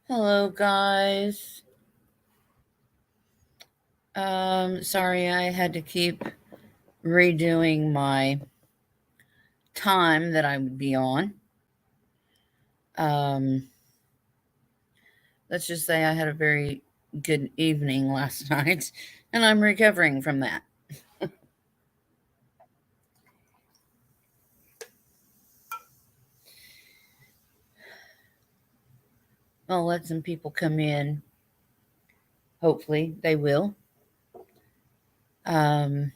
Hello, guys. Sorry I had to keep redoing my time that I would be on. Um, let's just say I had a very good evening last night, and I'm recovering from that. I'll let some people come in. Hopefully, they will. Um,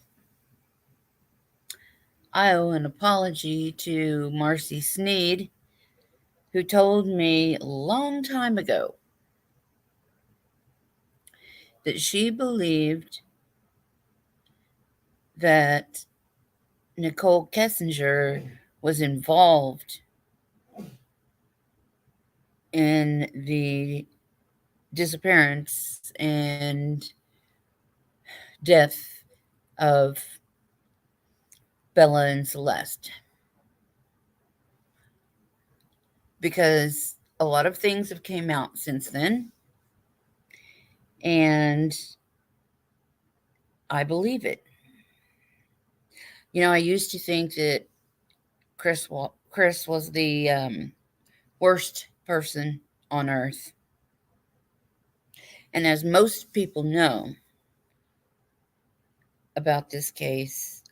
I owe an apology to Marcy Sneed, who told me a long time ago that she believed that Nicole Kessinger was involved in the disappearance and death of Bella and Celeste because a lot of things have came out since then, and I believe it. I used to think that Chris was the worst person on earth, and as most people know about this case,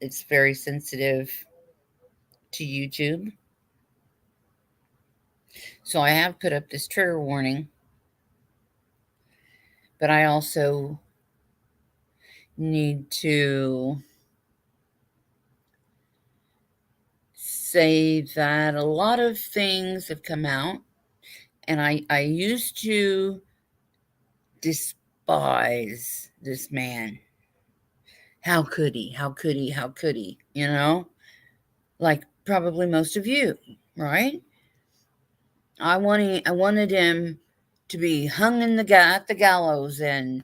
it's very sensitive to YouTube. So I have put up this trigger warning, but I also need to say that a lot of things have come out, and I used to despise this man. How could he? How could he? How could he? Like probably most of you, right? I wanted him to be hung in at the gallows and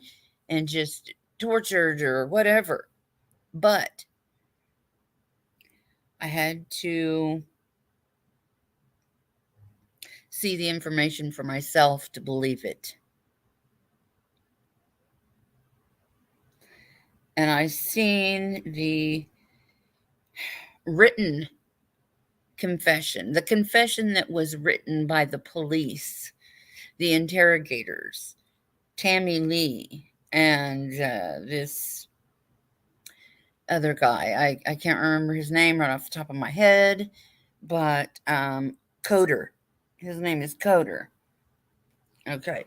just tortured or whatever. But I had to see the information for myself to believe it. And I seen the written confession, the confession that was written by the police, the interrogators, Tammy Lee, and this other guy. I can't remember his name right off the top of my head, but Coder. His name is Coder. Okay.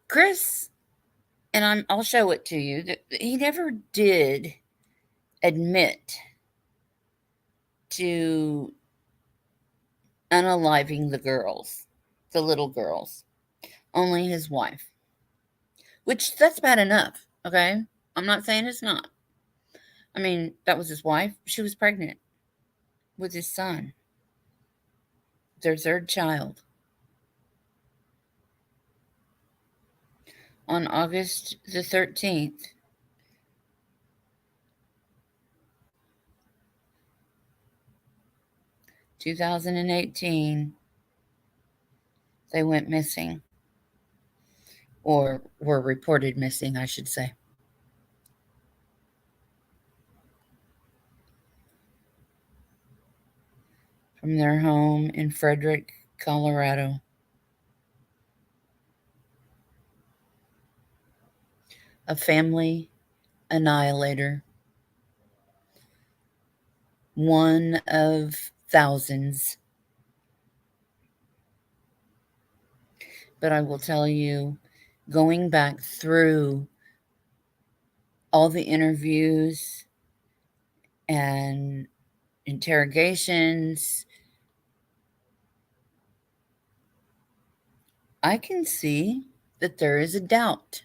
Chris, and I'll show it to you, that he never did admit to unaliving the girls, the little girls, only his wife, which that's bad enough. Okay. I'm not saying it's not. I mean, that was his wife. She was pregnant with his son, their third child, on August the 13th. 2018, they went missing, or were reported missing, I should say. From their home in Frederick, Colorado. A family annihilator. One of thousands. But I will tell you, going back through all the interviews and interrogations, I can see that there is a doubt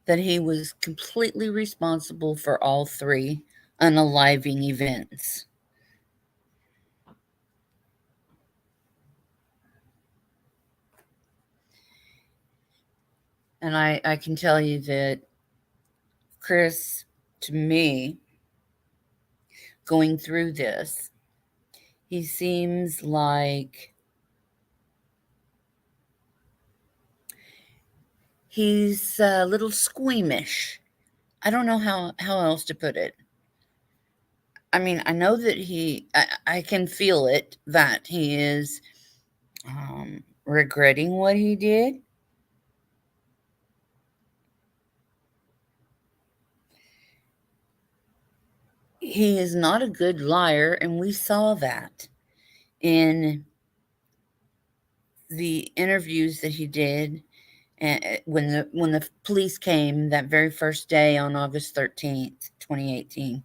that he was completely responsible for all three unaliving events. And I can tell you that Chris, to me, going through this. He seems like he's a little squeamish. I don't know how else to put it. I mean, I know that I can feel it that he is regretting what he did. He is not a good liar, and we saw that in the interviews that he did when the police came that very first day on August 13th, 2018.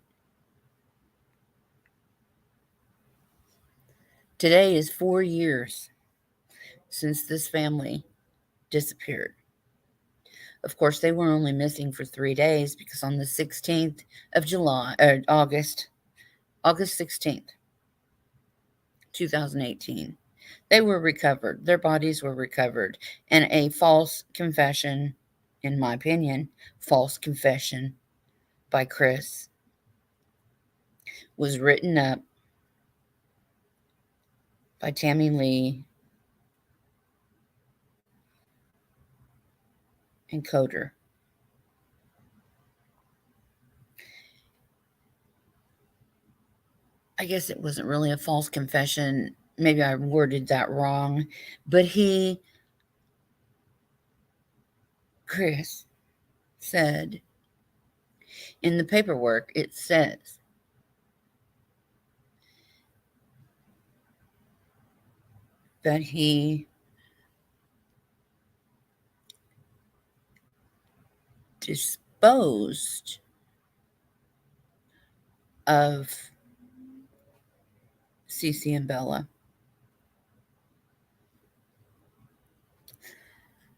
Today is 4 years since this family disappeared. Of course, they were only missing for 3 days because on the 16th of August 16th, 2018, they were recovered. Their bodies were recovered, and a false confession, in my opinion, false confession by Chris was written up by Tammy Lee and Coder. I guess it wasn't really a false confession. Maybe I worded that wrong, but Chris, said in the paperwork, it says that he disposed of Cece and Bella.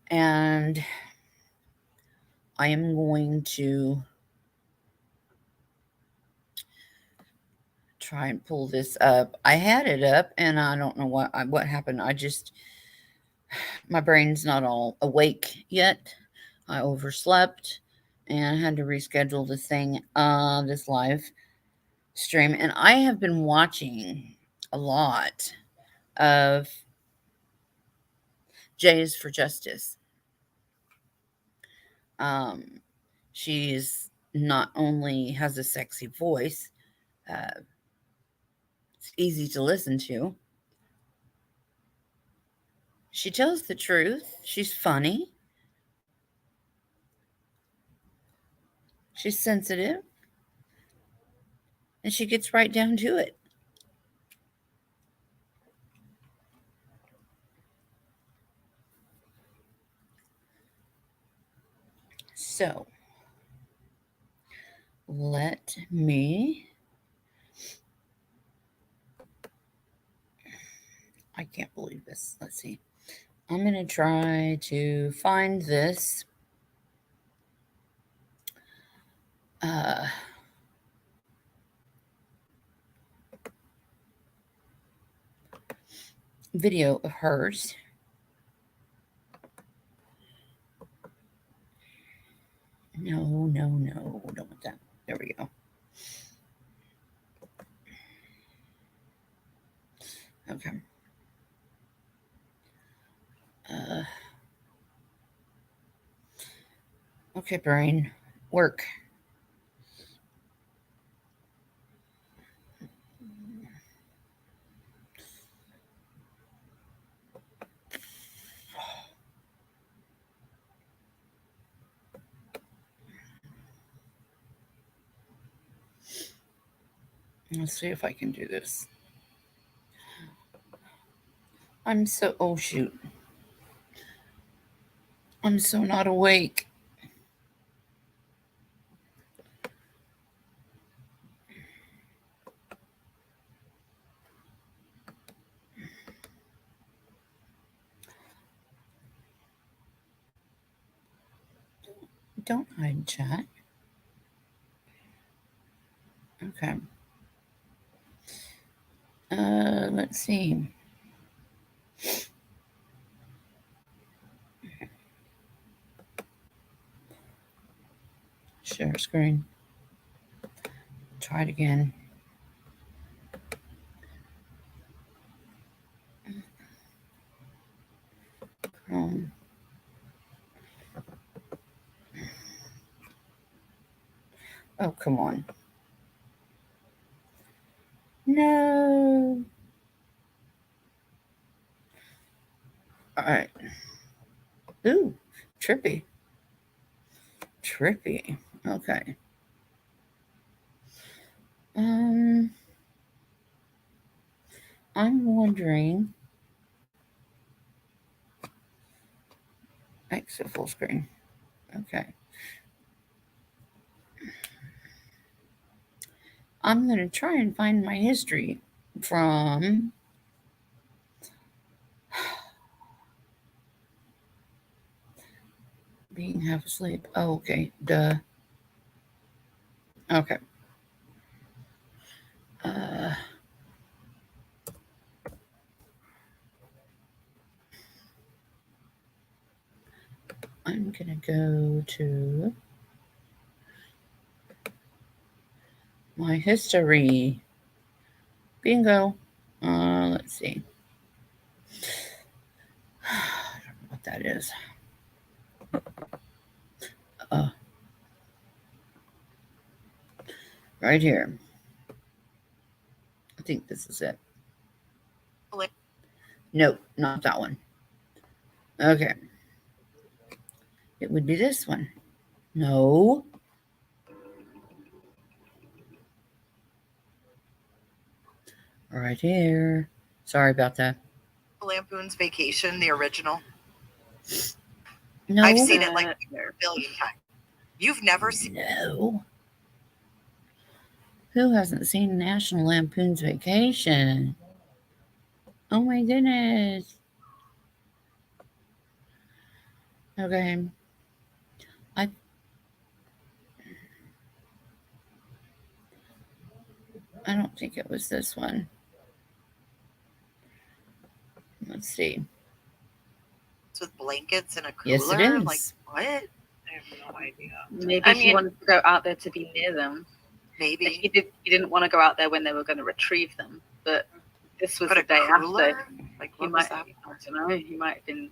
And I am going to try and pull this up. I had it up and I don't know what happened. My brain's not all awake yet. I overslept and had to reschedule this live stream. And I have been watching a lot of J is for Justice. She's not only has a sexy voice, it's easy to listen to. She tells the truth. She's funny. She's sensitive. And she gets right down to it. So, let me. I can't believe this. Let's see. I'm going to try to find this. Video of hers. No, don't want that. There we go. Okay. Okay, brain, work. Let's see if I can do this. Oh shoot. I'm so not awake. Don't hide chat. Okay. Let's see. Share screen. Try it again. Oh, come on. No. All right. Ooh, trippy. Trippy. Okay. I'm wondering. Exit full screen. Okay. I'm going to try and find my history from being half asleep. Oh, okay. Duh. Okay. I'm going to go to my history. Bingo. Let's see. I don't know what that is. Right here. I think this is it. Nope, not that one. Okay. It would be this one. No. Right here. Sorry about that. Lampoon's Vacation, the original. No. I've seen it like a billion times. You've never seen it? No. Who hasn't seen National Lampoon's Vacation? Oh my goodness. Okay. I don't think it was this one. Let's see. It's with blankets and a cooler? Yes, it is. Like, what? I have no idea. Maybe he wanted to go out there to be near them. Maybe. He didn't want to go out there when they were going to retrieve them, but this was But the a day cooler? after. Like, He what might, was that? I don't know, he might have been,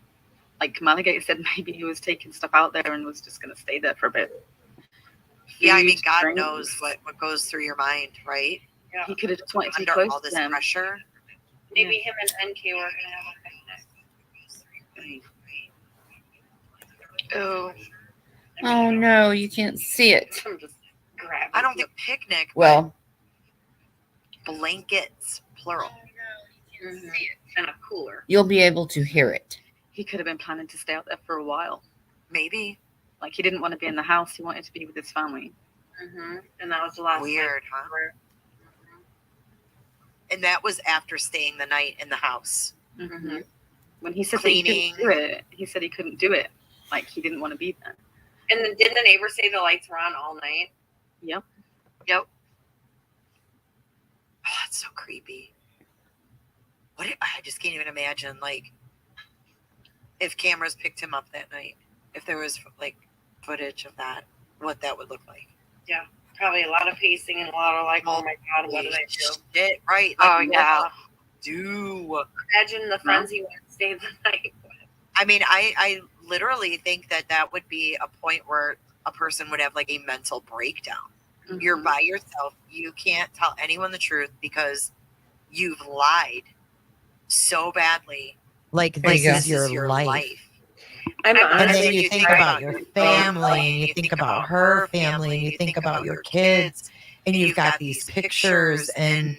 like Malagate said, maybe he was taking stuff out there and was just going to stay there for a bit. Yeah, I mean, Food, God drinks. knows what goes through your mind, right? Yeah. He could have just wanted to be Under close all to this them. pressure. Maybe him and NK were gonna have a picnic. Oh, Oh no, you can't see it. I'm just grabbing. I don't think picnic. Well, but blankets, plural. And a cooler. you'll be able to hear it. He could have been planning to stay out there for a while. Maybe. Like he didn't want to be in the house. He wanted to be with his family. And that was the last Weird, huh? And that was after staying the night in the house. When he said that he Cleaning. couldn't do it, he said he couldn't do it. Like he didn't want to be there. And then didn't the neighbor say the lights were on all night? Yep. Yep. Oh, that's so creepy. I just can't even imagine, like, if cameras picked him up that night, if there was, like, footage of that, what that would look like. Probably a lot of pacing and a lot of like, oh my God, what did I do? Shit, right. Oh, Like, yeah. do. Imagine the friends he went to stay the night with. I mean, I literally think that would be a point where a person would have, like, a mental breakdown. You're by yourself. You can't tell anyone the truth because you've lied so badly. Like There you this go. is your life. I'm And And honestly then you think about your family, and you think about her family, and you think about your kids, and you've got these pictures and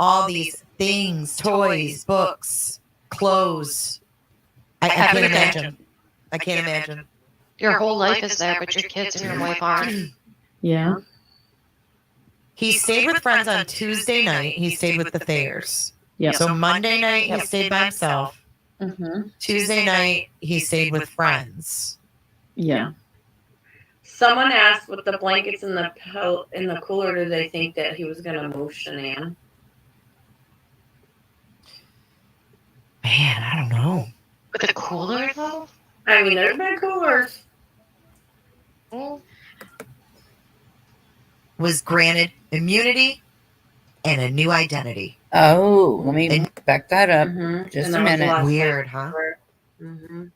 all these things, toys, books, clothes. I can't imagine. I can't imagine. Your whole life is there, but your kids and your wife aren't. Yeah. He stayed with friends on Tuesday night. He stayed with the Thayers. Yep. So Monday night, he stayed by himself. Tuesday night, he stayed with friends. Yeah. Someone asked with the blankets in the cooler, did they think that he was going to move Shanann? Man, I don't know. With a cooler, though? I mean, there's been coolers. Was granted immunity and a new identity. Oh, let me back that up. Mm-hmm. Just a minute. Weird, huh? Mm-hmm.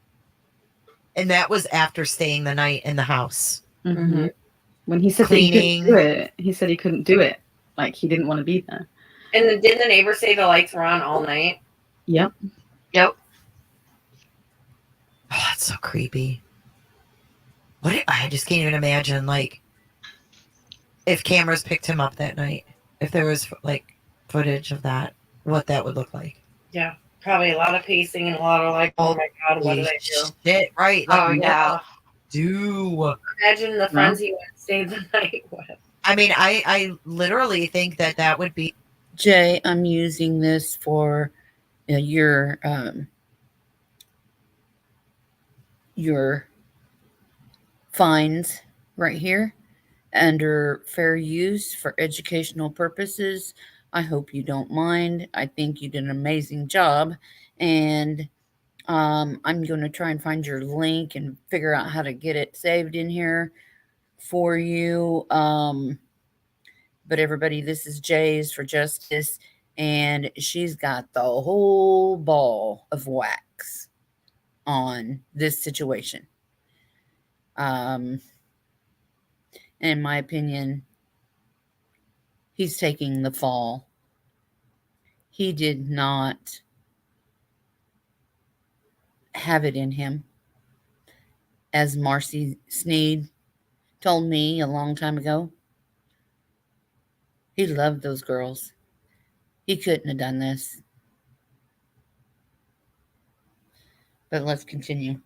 And that was after staying the night in the house. Mhm. When he said that he Cleaning. couldn't do it, he said he couldn't do it. Like he didn't want to be there. And then didn't the neighbor say the lights were on all night? Yep. Yep. Oh, that's so creepy. I just can't even imagine, like, if cameras picked him up that night, if there was like footage of that, what that would look like. Yeah, probably a lot of pacing and a lot of like, oh my god, what did I do? Shit, right? Like, Oh, yeah. what do? Imagine the friends he went and stayed the night with. I mean, I literally think that would be. Jay, I'm using this for your fines right here under fair use for educational purposes. I hope you don't mind. I think you did an amazing job, and I'm going to try and find your link and figure out how to get it saved in here for you. But everybody, this is Jay's for Justice, and she's got the whole ball of wax on this situation. In my opinion, he's taking the fall. He did not have it in him. As Marcy Sneed told me a long time ago, he loved those girls. He couldn't have done this. But let's continue.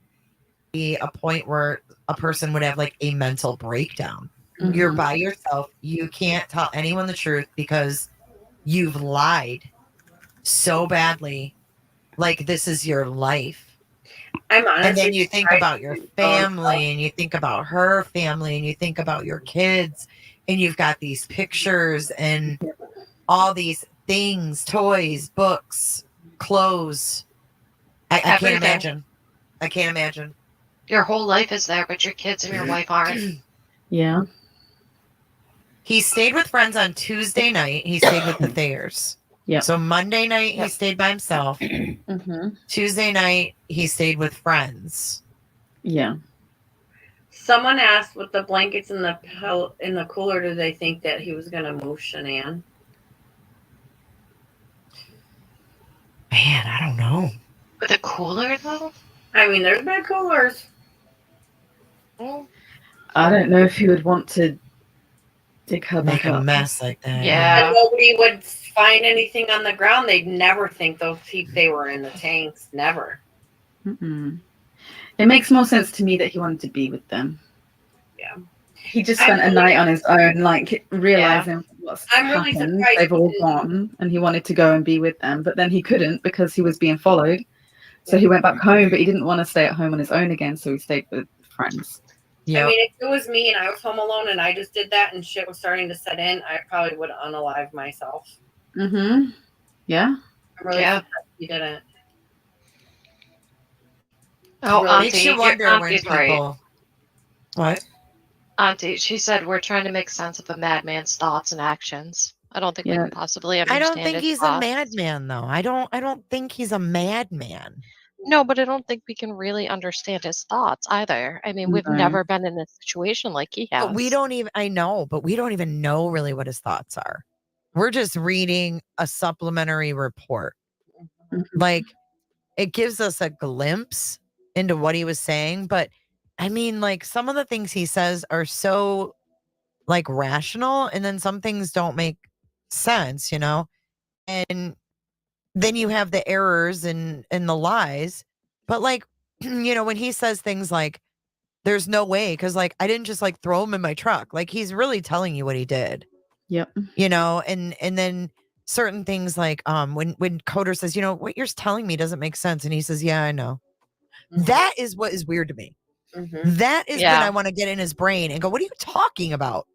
Be a point where a person would have like a mental breakdown. Mhm. You're by yourself. You can't tell anyone the truth because you've lied so badly. Like this is your life. I'm honestly And then you think surprised about your you don't family and you think about her family and you think about your kids and you've got these pictures and all these things, toys, books, clothes. I can't Everything. imagine. I can't imagine. Your whole life is there, but your kids and your wife aren't. Yeah. He stayed with friends on Tuesday night. He stayed with the Thayers. Yeah. So Monday night he stayed by himself. Mm-hmm. Tuesday night he stayed with friends. Yeah. Someone asked with the blankets in the cooler, did they think that he was going to move Shanann? Man, I don't know. With a cooler, though? I mean, there's been coolers. I don't know if he would want to dig her Make back a up. mess like that. Yeah. And nobody would find anything on the ground. They'd never think they were in the tanks. Never. Mm-mm. It makes more sense to me that he wanted to be with them. Yeah. He just spent a night on his own, like realizing what's I'm really happened. surprised They've he all didn't. gone, and he wanted to go and be with them, but then he couldn't because he was being followed. So he went back home, but he didn't want to stay at home on his own again, so he stayed with friends. Yeah. I mean, if it was me and I was home alone and I just did that and shit was starting to set in, I probably would unalive myself. Mm-hmm. Yeah. I'm really Yeah. surprised he didn't. Oh, Really Makes Auntie, you wonder your when auntie's people. right. What? Auntie, she said we're trying to make sense of a madman's thoughts and actions. I don't think we Yeah. can possibly I understand don't think his he's a thoughts. madman though. I don't think he's a madman. No, but I don't think we can really understand his thoughts either. I mean, we've No. never been in a situation like he has. But we don't even I know, but we don't even know really what his thoughts are. We're just reading a supplementary report. Mhm. Like it gives us a glimpse into what he was saying, but I mean like some of the things he says are so like rational and then some things don't make sense, you know? And then you have the errors and the lies. But like, you know, when he says things like there's no way cuz like I didn't just like throw him in my truck. Like he's really telling you what he did. Yep. You know, and then certain things like when Coder says, you know, what you're telling me doesn't make sense and he says, "Yeah, I know." That is what is weird to me. Mm-hmm. That is when Yeah. I want to get in his brain and go, "What are you talking about?"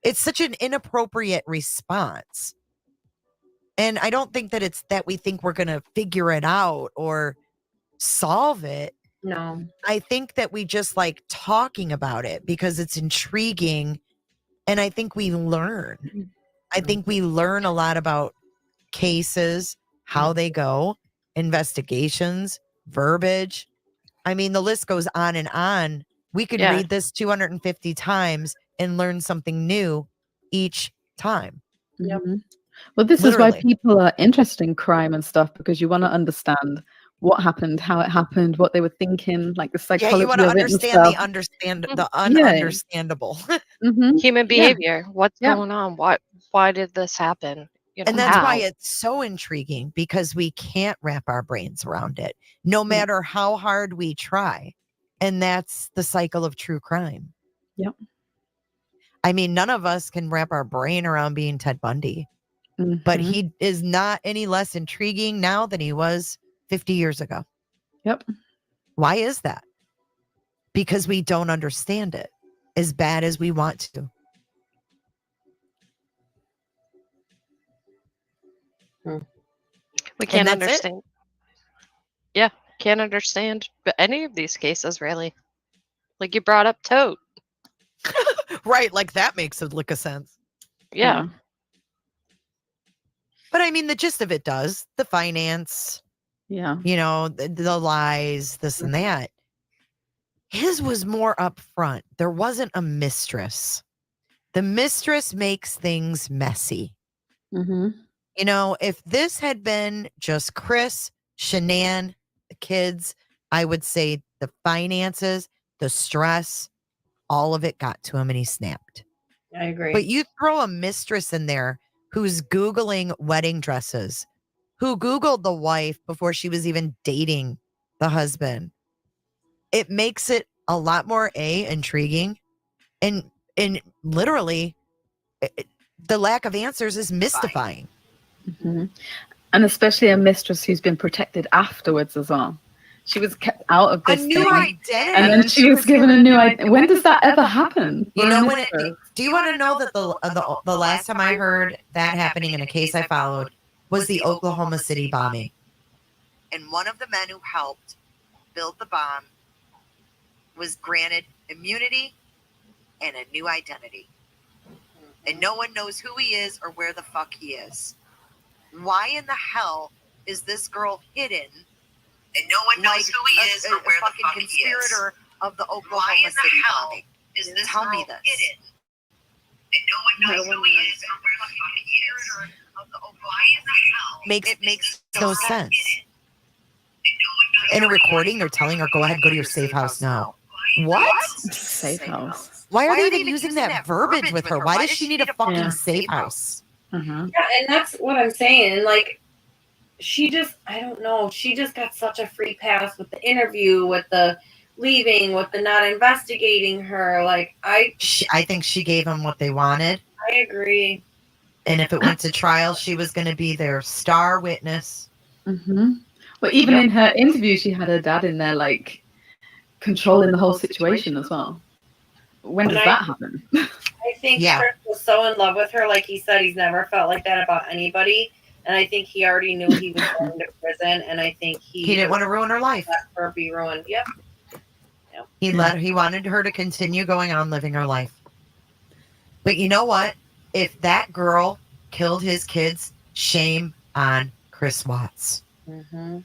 It's such an inappropriate response. And I don't think that it's that we think we're going to figure it out or solve it. No. I think that we just like talking about it because it's intriguing. And I think we learn. I think we learn a lot about cases, how they go, investigations, verbiage. I mean, the list goes on and on. We could Yeah. read this 250 times and learn something new each time. Yep. Mhm. Well, this is Literally. why people are interested in crime and stuff, because you want to understand what happened, how it happened, what they were thinking, like the Yeah, psychology you want to of it and understand the stuff. the Yeah. ununderstandable. hmm Human Yeah. behavior. What's Yeah. going on? Why did this happen? You know, And that's why how? it's so intriguing, because we can't wrap our brains around it, no matter how hard we try. And that's the cycle of true crime. Yep. I mean, none of us can wrap our brain around being Ted Bundy, but Mhm. he is not any less intriguing now than he was 50 years ago. Yep. Why is that? Because we don't understand it as bad as we want to. We can't that's it. understand. Yeah, can't understand but any of these cases really. Like you brought up Tote. Right, like that makes a lick of sense. Yeah. But I mean, the gist of it does. The finance, Yeah. you know, the lies, this and that. His was more upfront. There wasn't a mistress. The mistress makes things messy. hmm You know, if this had been just Chris, Shanann, the kids, I would say the finances, the stress, all of it got to him and he snapped. I agree. But you throw a mistress in there who's Googling wedding dresses, who Googled the wife before she was even dating the husband. It makes it a lot more intriguing, and literally the lack of answers is mystifying. hmm And especially a mistress who's been protected afterwards as well. She was kept out of A this new thing, identity. and then she was given a new identity. When does that ever happen? You For a know, when it, mistress? do you want to know that the last time I heard that happening in a case I followed was the Oklahoma City bombing. And one of the men who helped build the bomb was granted immunity and a new identity. And no one knows who he is or where the fuck he is. Why in the hell is this girl hidden? And no one knows who he is or where the fuck he is. Conspirator of the Oklahoma City bombing. Is this Tell me this. Hidden? And no one knows who he is or where the fuck he is. Of the Oklahoma City. It makes no sense. In a recording, they're telling her, "Go ahead, go to your safe house now." What? Safe house. Why are they even using that verbiage with her? Why does she need a fucking safe house? hmm Yeah, and that's what I'm saying. Like, she just, I don't know, she just got such a free pass with the interview, with the leaving, with the not investigating her. Like, I think she gave them what they wanted. I agree. And if it went to trial, she was going to be their star witness. hmm But even in her interview, she had her dad in there, like, controlling the whole situation as well. When does that happen? I think Yeah. Chris was so in love with her. Like he said, he's never felt like that about anybody. And I think he already knew he was going to prison. And I think He didn't want to ruin her life. let her be ruined. Yep. He wanted her to continue going on living her life. But you know what? If that girl killed his kids, shame on Chris Watts. Mm-hmm.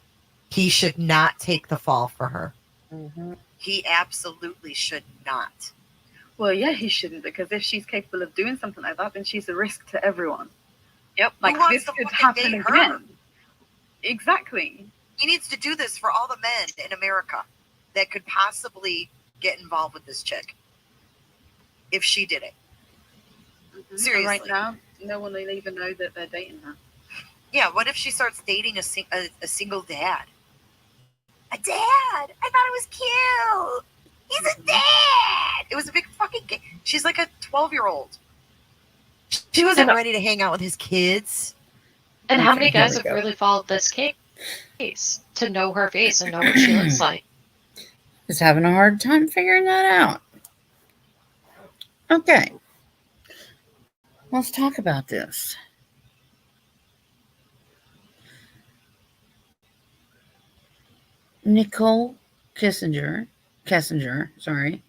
He should not take the fall for her. Mm-hmm. He absolutely should not. Well, yeah, he shouldn't, because if she's capable of doing something like that, then she's a risk to everyone. Yep. Like, Who wants this to could fucking happen date her? again. Exactly. He needs to do this for all the men in America that could possibly get involved with this chick if she did it. And Seriously. right now, no one will even know that they're dating her. Yeah, what if she starts dating a single dad? A dad! I thought it was cute. He's a dad! It was a big fucking game. She's like a 12-year-old. She wasn't ready to hang out with his kids. And how many guys There we have go. really followed this case to know her face and know what she looks like? Is having a hard time figuring that out. Okay. Let's talk about this. Nicole Kessinger, sorry,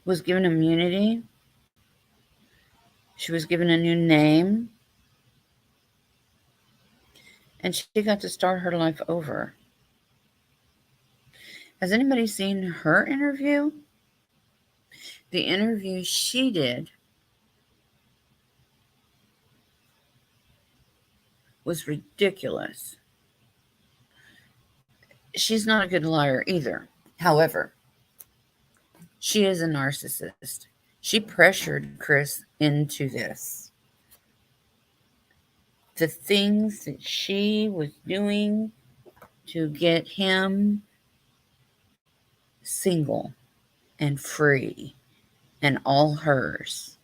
was given immunity. She was given a new name. and she got to start her life over. Has anybody seen her interview? The interview she did was ridiculous. She's not a good liar either. However, she is a narcissist. She pressured Chris into this. The things that she was doing to get him single and free and all hers.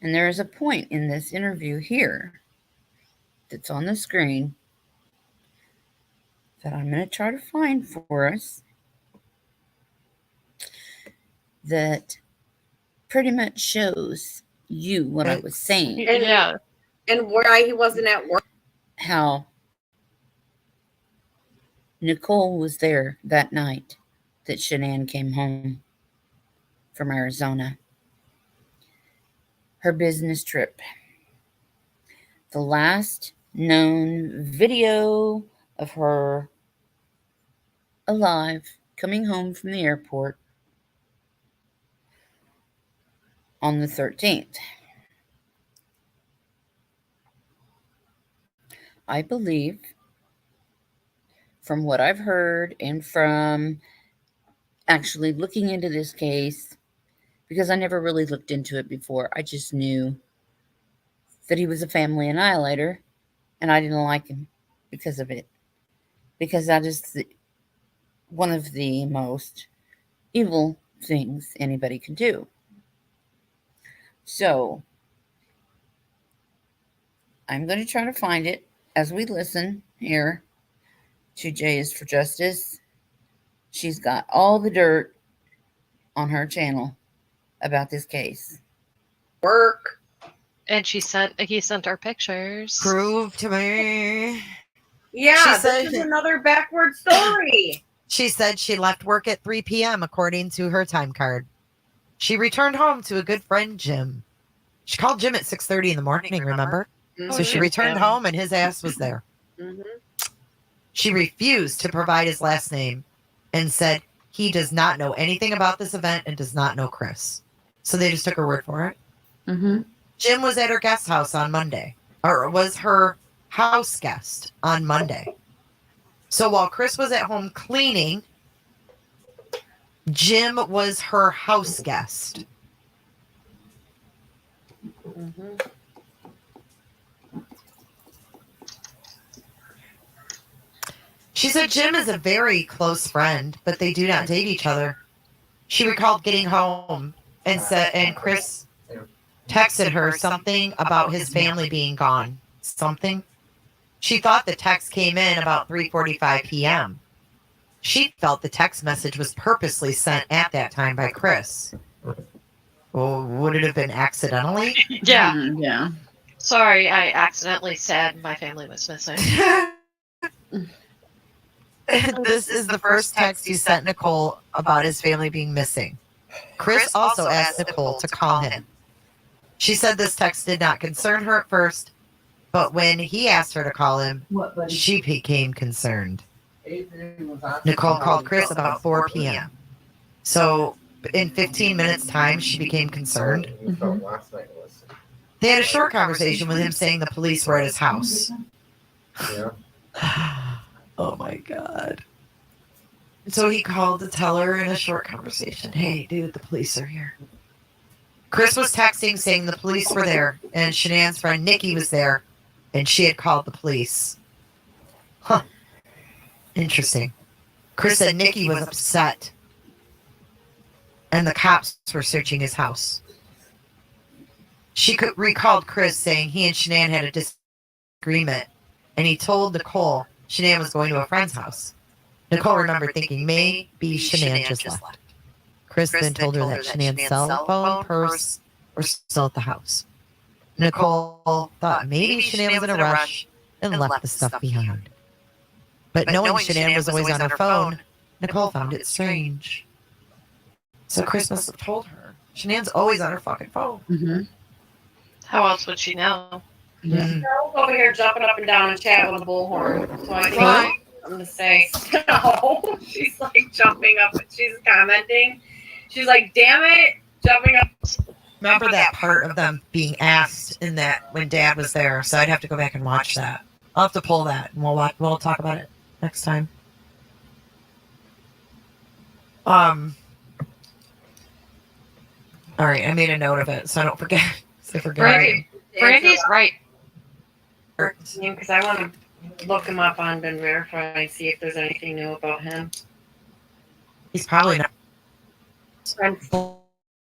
And there is a point in this interview here that's on the screen that I'm going to try to find for us that pretty much shows you what I was saying. Yeah. And why he wasn't at work. How Nicole was there that night that Shanann came home from Arizona. Her business trip. The last known video of her alive coming home from the airport on the 13th. I believe, from what I've heard and from actually looking into this case, because I never really looked into it before, I just knew that he was a family annihilator, and I didn't like him because of it. Because that is one of the most evil things anybody can do. So, I'm going to try to find it as we listen here to J is for Justice. She's got all the dirt on her channel about this case. Work. And he sent our pictures. Prove to me. Yeah, She said- this is another backward story. She said she left work at 3 p.m. according to her time card. She returned home to a good friend, Jim. She called Jim at 6:30 in the morning, remember? So she returned home and his ass was there. Mm-hmm. She refused to provide his last name and said he does not know anything about this event and does not know Chris. So they just took her word for it. Mm-hmm. Jim was at her guest house on Monday, or was her house guest on Monday. So while Chris was at home cleaning, Jim was her house guest. Mm-hmm. She said Jim is a very close friend, but they do not date each other. She recalled getting home and Chris texted her something about his family being gone. Something. She thought the text came in about 3:45 p.m. She felt the text message was purposely sent at that time by Chris. Well, would it have been accidentally? Yeah. Yeah. Sorry, I accidentally said my family was missing. This is the first text he sent Nicole about his family being missing. Chris also asked Nicole to call him. She said this text did not concern her at first, but when he asked her to call him, she became concerned. Nicole called Chris about 4 p.m. So in 15 minutes' time, she became concerned. They had a short conversation with him saying the police were at his house. Oh my God. So he called to tell her in a short conversation, hey, dude, the police are here. Chris was texting saying the police were there, and Shanann's friend Nikki was there, and she had called the police. Huh. Interesting. Chris said Nikki was upset, and the cops were searching his house. She recalled Chris saying he and Shanann had a disagreement, and he told Nicole Shanann was going to a friend's house. Nicole remembered thinking maybe Shanann just left. Chris then told her that Shanann's cell phone, purse were still at the house. Nicole thought maybe Shanann was in a rush and left the stuff behind. But knowing Shanann was always on her phone, Nicole found it strange. So Chris must have told her, Shanann's always on her fucking phone. Mm-hmm. How else would she know? Mm. Girl's over here jumping up and down and chat with a bullhorn. So I think What? I'm gonna say no. She's like jumping up. She's commenting. She's like, "Damn it!" Jumping up. Remember that part of them being asked in that when Dad was there? So I'd have to go back and watch that. I'll have to pull that, and we'll talk about it next time. All right, I made a note of it so I don't forget. So I forget. Brandy's right. Because I want to look him up on Ben Verify and see if there's anything new about him. He's probably not. Friends,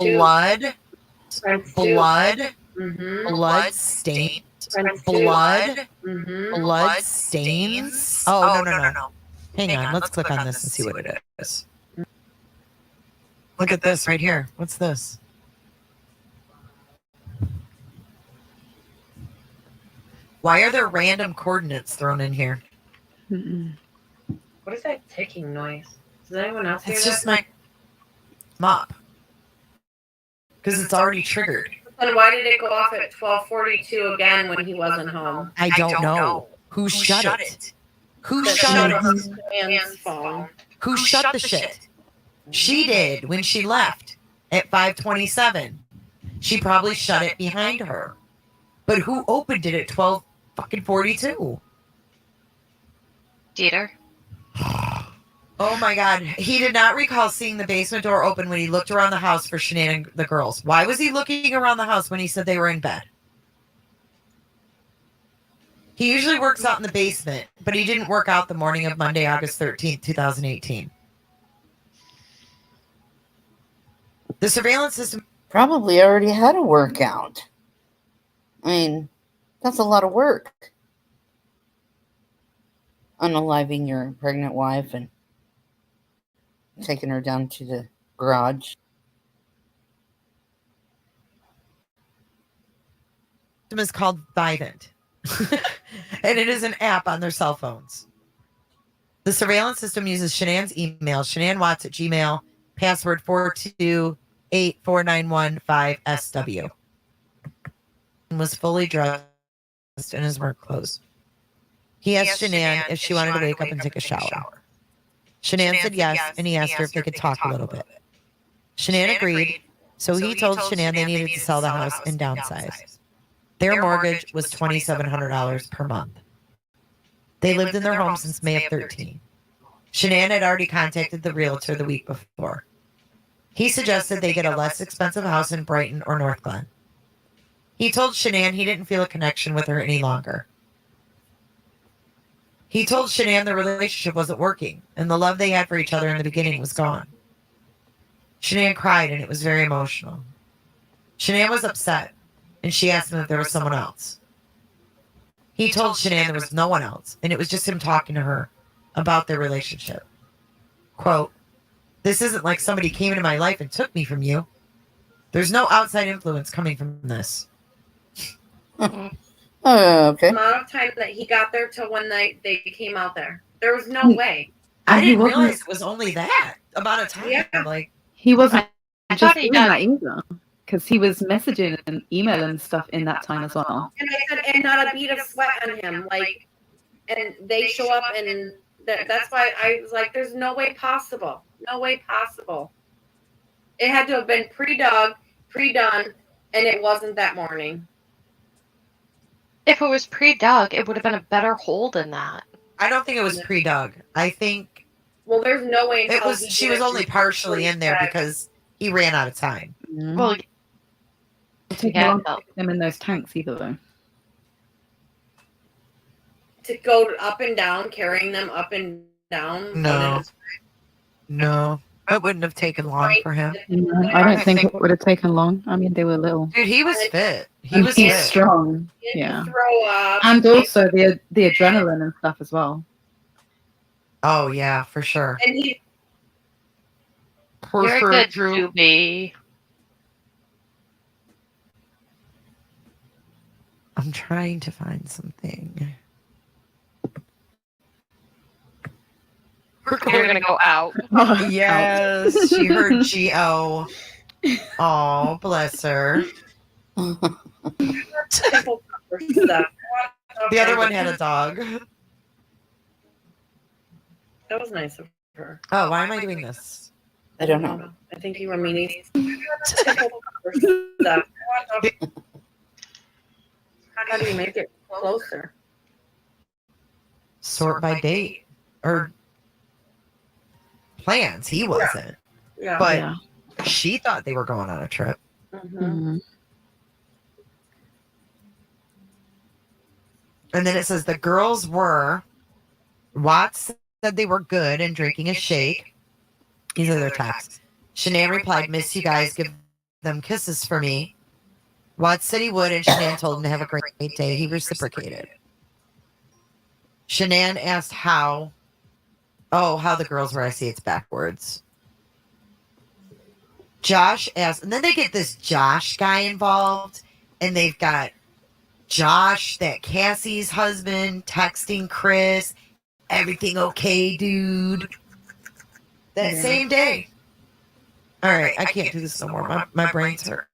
Blood, friends blood, Mm-hmm. blood stain, Friends blood, Mm-hmm. blood stains. Oh, no. Hang on, let's click on this and see what it is. Look at this right here. What's this? Why are there random coordinates thrown in here? Mm-mm. What is that ticking noise? Does anyone else hear It's that? just my mop. Because it's already triggered. Then why did it go off at 12:42 again when he wasn't home? I don't know. Who shut it? Who That's shut not it? a man's phone. Who shut the shit? She did when she left at 5:27. She probably shut it behind her. But who opened it at 12:42? Dieter. Oh my God. He did not recall seeing the basement door open when he looked around the house for Shanann and the girls. Why was he looking around the house when he said they were in bed? He usually works out in the basement, but he didn't work out the morning of Monday, August 13th, 2018. The surveillance system. Probably already had a workout. I mean, that's a lot of work. Unaliving your pregnant wife and taking her down to the garage. Is called Vivint. And it is an app on their cell phones. The surveillance system uses Shanann's email, ShanannWatts at Gmail, password 4284915SW. And was fully dressed in his work clothes. He asked Shanann if she wanted to wake up and take a shower. Shanann said yes, and he asked her if they could talk a little bit. Shanann agreed, so he told Shanann they needed to sell the house and downsize. Their mortgage was $2,700 per month. They lived in their home since May of 13. Shanann had already contacted the realtor the week before. He suggested they get a less expensive house in Brighton or North Glen. He told Shanann he didn't feel a connection with her any longer. He told Shanann the relationship wasn't working, and the love they had for each other in the beginning was gone. Shanann cried, and it was very emotional. Shanann was upset, and she asked him if there was someone else. He told Shanann there was no one else, and it was just him talking to her about their relationship. Quote, "This isn't like somebody came into my life and took me from you. There's no outside influence coming from this." Oh, okay. The amount of time that he got there till when they came out there. There was no way. I And he didn't wasn't- realize it was only that amount of time. Yeah. Like, He wasn't I just thought he doing got- that either, because he was messaging and emailing stuff in that time as well. And I said, and not a beat of sweat on him. Like, and they show up, and that's why I was like, there's no way possible. No way possible. It had to have been pre-done, and it wasn't that morning. If it was pre-dug, it would have been a better hole than that. I don't think it was pre-dug. I think Well, there's no way. in it hell was. he She did was it only partially in there before he because he ran out of time. Well, It took yeah, long to no. put them in those tanks either, though. to go up and down, carrying them up and down. No. No, it wouldn't have taken long for him. I don't think it would have taken long. I mean, they were little. Dude, he was fit. He And was he's fit. strong. Didn't Yeah. throw up. And also the adrenaline and stuff as well. Oh yeah, for sure. And he For You're sure, good, Drew. Juby. I'm trying to find something. You're gonna go out. Yes, she heard G-O. Oh, bless her. Simple stuff. The other one had a dog. That was nice of her. Oh, why am I doing this? I don't know. I think you were meaning simple stuff. How do you make it closer? Sort by date or plans. He wasn't, Yeah. but Yeah. she thought they were going on a trip. Mhm. Mhm. And then it says the girls were, Watts said they were good and drinking a shake. These are their texts. Shanann replied, miss you guys, give them kisses for me. Watts said he would, and Shanann told him to have a great day. He reciprocated. Shanann asked how the girls were. I see it's backwards. Josh asked, and then they get this Josh guy involved, and they've got Josh, that Cassie's husband, texting Chris, everything okay, dude? That same day. All right, I can't do this no more. My brain's hurt.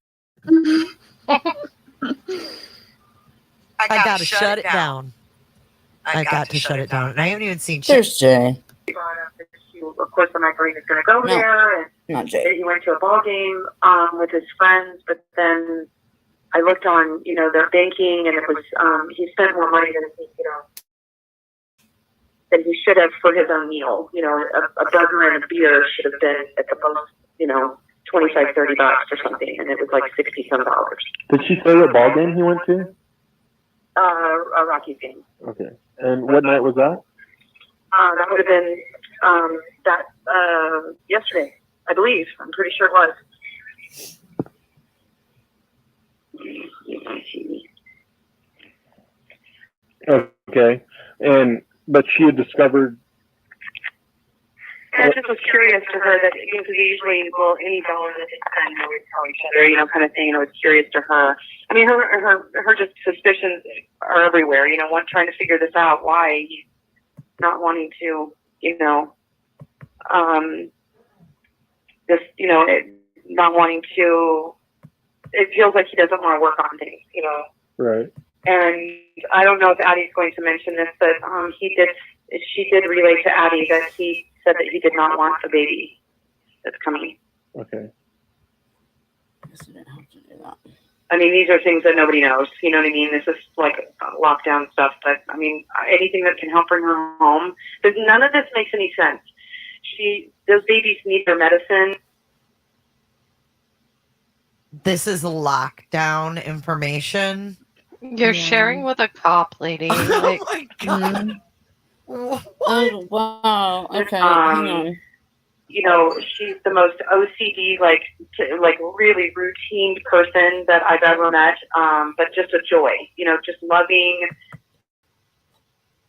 I gotta shut it down. I got to shut it down. And I haven't even seen There's Jay. Of course, I'm not going to go No. there. And Not Jay. he went to a ball game with his friends, but then I looked on, their banking, and it was he spent more money than than he should have for his own meal. A burger and a beer should have been at the most, $25, $30 or something, and it was like $60-some. Did she say what ball game he went to? A Rockies game. Okay. And what night was that? That would have been yesterday, I believe. I'm pretty sure it was. Okay. But she had discovered. And I just was curious to her that, because usually, any dollar that they spend, we tell each other, kind of thing. I was curious to her. I mean, her just suspicions are everywhere. One trying to figure this out. Why he's not wanting to, not wanting to. It feels like he doesn't want to work on things, Right. And I don't know if Addie's going to mention this, but she did relay to Addie that he said that he did not want the baby that's coming. Okay. I mean, these are things that nobody knows. You know what I mean? This is like lockdown stuff. But I mean, anything that can help bring her home. But none of this makes any sense. Those babies need their medicine. This is lockdown information. You're sharing with a cop, lady. Oh Like, my god. Oh, wow. Okay. Hang on. She's the most OCD, like really routine person that I've ever met. But just a joy, just loving.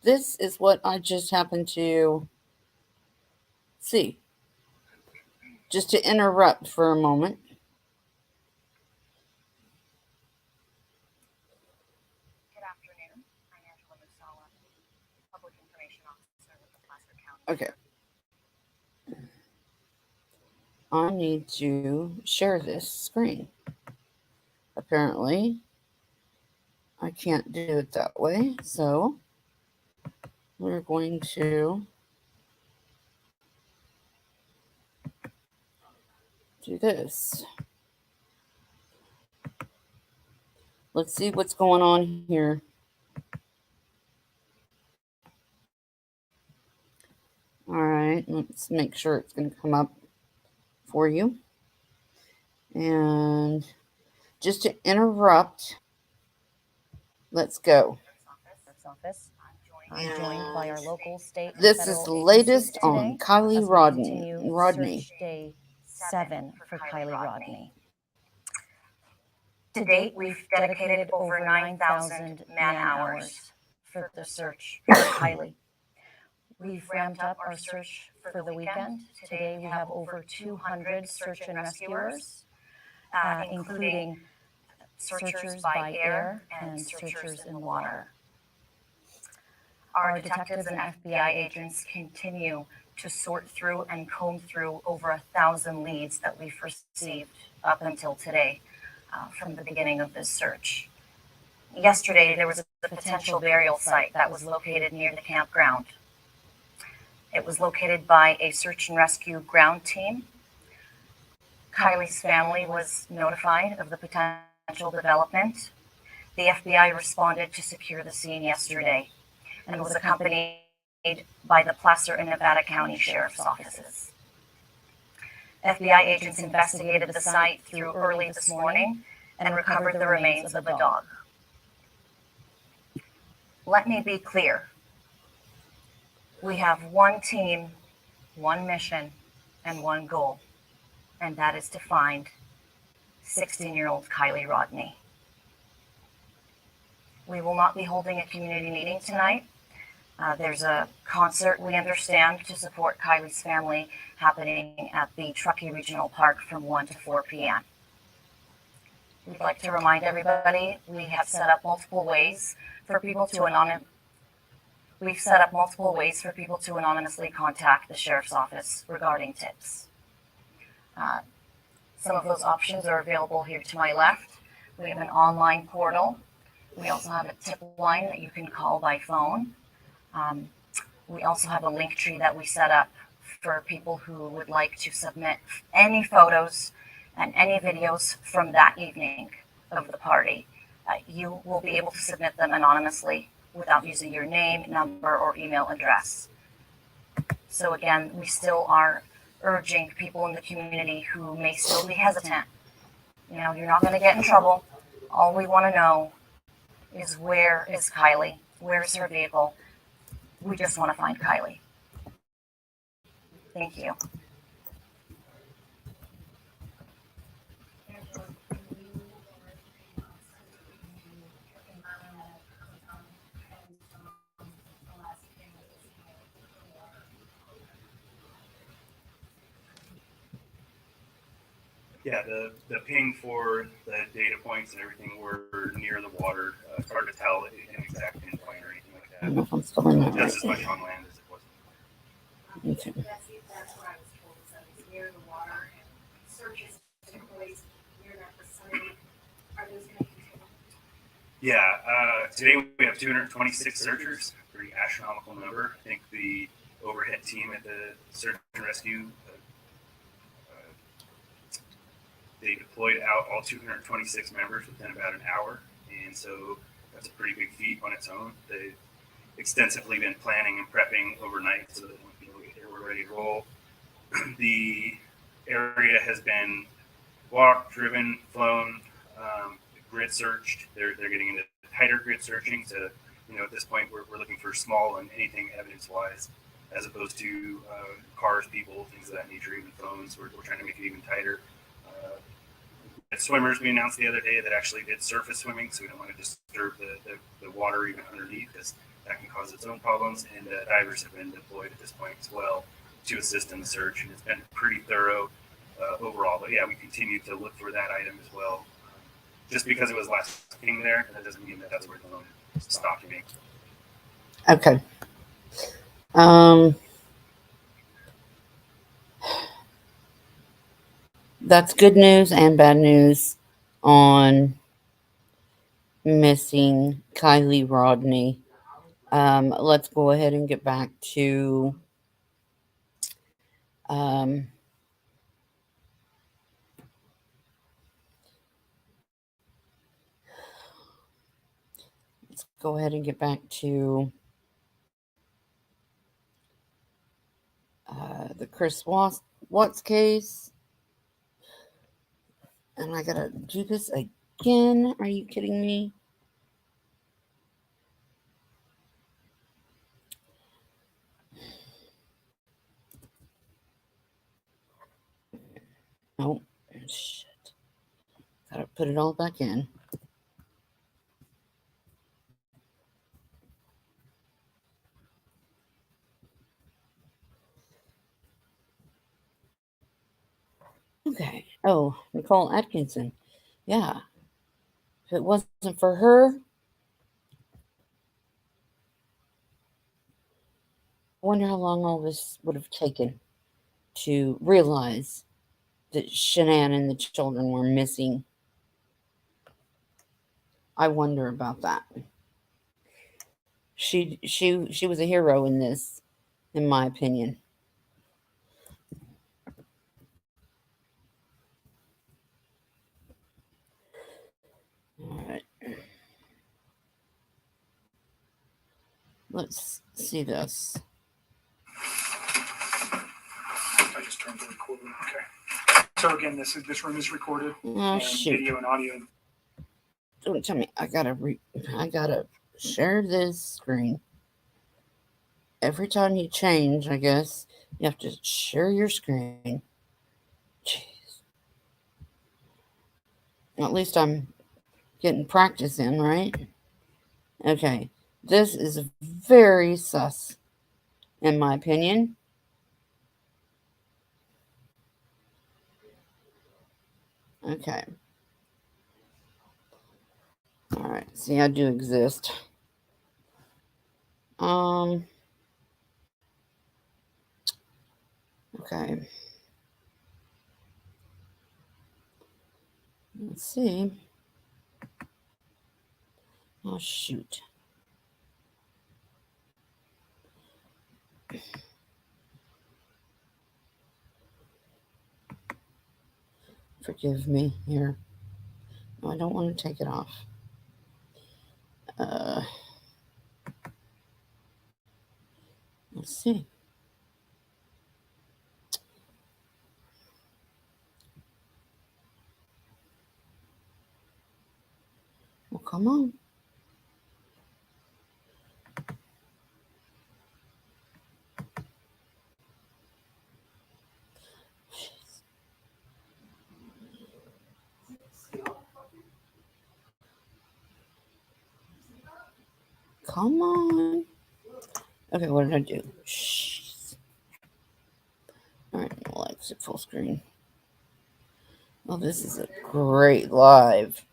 This is what I just happened to see. Just to interrupt for a moment. Good afternoon. I'm Angela Musala, Public Information Officer with the Placer County. Okay. I need to share this screen. Apparently, I can't do it that way, so we're going to do this. Let's see what's going on here. All right, let's make sure it's going to come up for you. And just to interrupt, let's go. I'm joined by our local, state, and This federal is the latest agencies on today Kylie as we Rodney. continue Search Day 7 for Kylie Rodney. To date, we've dedicated over 9,000 man-hours for the search for Kylie. We've ramped up our search for the weekend. Today, we have over 200 search and rescuers, including searchers by air and searchers in the water. Our detectives and FBI agents continue to sort through and comb through over 1,000 leads that we've received up until today from the beginning of this search. Yesterday, there was a potential burial site that was located near the campground. It was located by a search and rescue ground team. Kylie's family was notified of the potential development. The FBI responded to secure the scene yesterday and was accompanied by the Placer and Nevada County Sheriff's offices. FBI agents investigated the site through early this morning and recovered the remains of the dog. Let me be clear. We have one team, one mission, and one goal, and that is to find 16-year-old Kylie Rodney. We will not be holding a community meeting tonight. There's a concert, we understand, to support Kylie's family happening at the Truckee Regional Park from 1 to 4 p.m. We'd like to remind everybody we have set up multiple ways for people to anonymously contact the sheriff's office regarding tips. Some of those options are available here to my left. We have an online portal. We also have a tip line that you can call by phone. We also have a link tree that we set up for people who would like to submit any photos and any videos from that evening of the party. You will be able to submit them anonymously without using your name, number, or email address. So again, we still are urging people in the community who may still be hesitant. You know, you're not going to get in trouble. All we want to know is, where is Kylie? Where's her vehicle? We just want to find Kylie. Thank you. Yeah, the ping for the data points and everything were near the water. It's hard to tell an exact pinpoint or anything like that. I don't know if I'm still in that Just as right. much on land as it was. Okay. That's what I was told, so it's near the water and searches took place near that vicinity. Are those going to continue? Yeah, today we have 226 searchers, a pretty astronomical number. I think the overhead team at the search and rescue, they deployed out all 226 members within about an hour, and so that's a pretty big feat on its own. They've extensively been planning and prepping overnight so that when people get here, we're ready to roll. The area has been walked, driven, flown, grid searched. They're getting into tighter grid searching to, at this point we're looking for small and anything evidence-wise, as opposed to cars, people, things of that nature, even phones. We're trying to make it even tighter. Swimmers we announced the other day that actually did surface swimming, so we don't want to disturb the water even underneath, because that can cause its own problems. And divers have been deployed at this point as well to assist in the search, and it's been pretty thorough overall. But yeah, we continue to look for that item as well. Just because it was last ping there, that doesn't mean that that's where the loan is documenting. Okay. That's good news and bad news on missing Kylie Rodney. Let's go ahead and get back to the Chris Watts case. And I gotta do this again. Are you kidding me? Oh, shit. Gotta put it all back in. Okay. Oh, Nicole Atkinson. Yeah. If it wasn't for her, I wonder how long all this would have taken to realize that Shanann and the children were missing. I wonder about that. She was a hero in this, in my opinion. All right. Let's see this. I just turned the recorder. Okay. So again, this room is recorded. Oh, and shoot. Video and audio. Don't tell me I gotta share this screen. Every time you change, I guess you have to share your screen. Jeez. At least I'm getting practice in, right? Okay. This is very sus, in my opinion. Okay. All right. See, I do exist. Okay. Let's see. Oh, shoot. Forgive me here. No, I don't want to take it off. Let's see. Well, come on. Come on. Okay, what did I do? Shh. All right, we'll exit full screen. Well, this is a great live.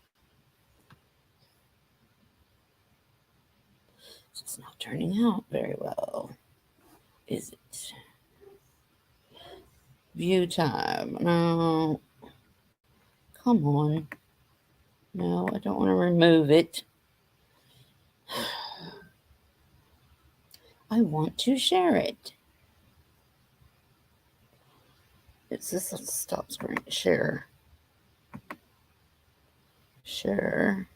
It's not turning out very well, is it? View time. No. Come on. No, I don't want to remove it. I want to share it. It's this stop screen. Share. Share.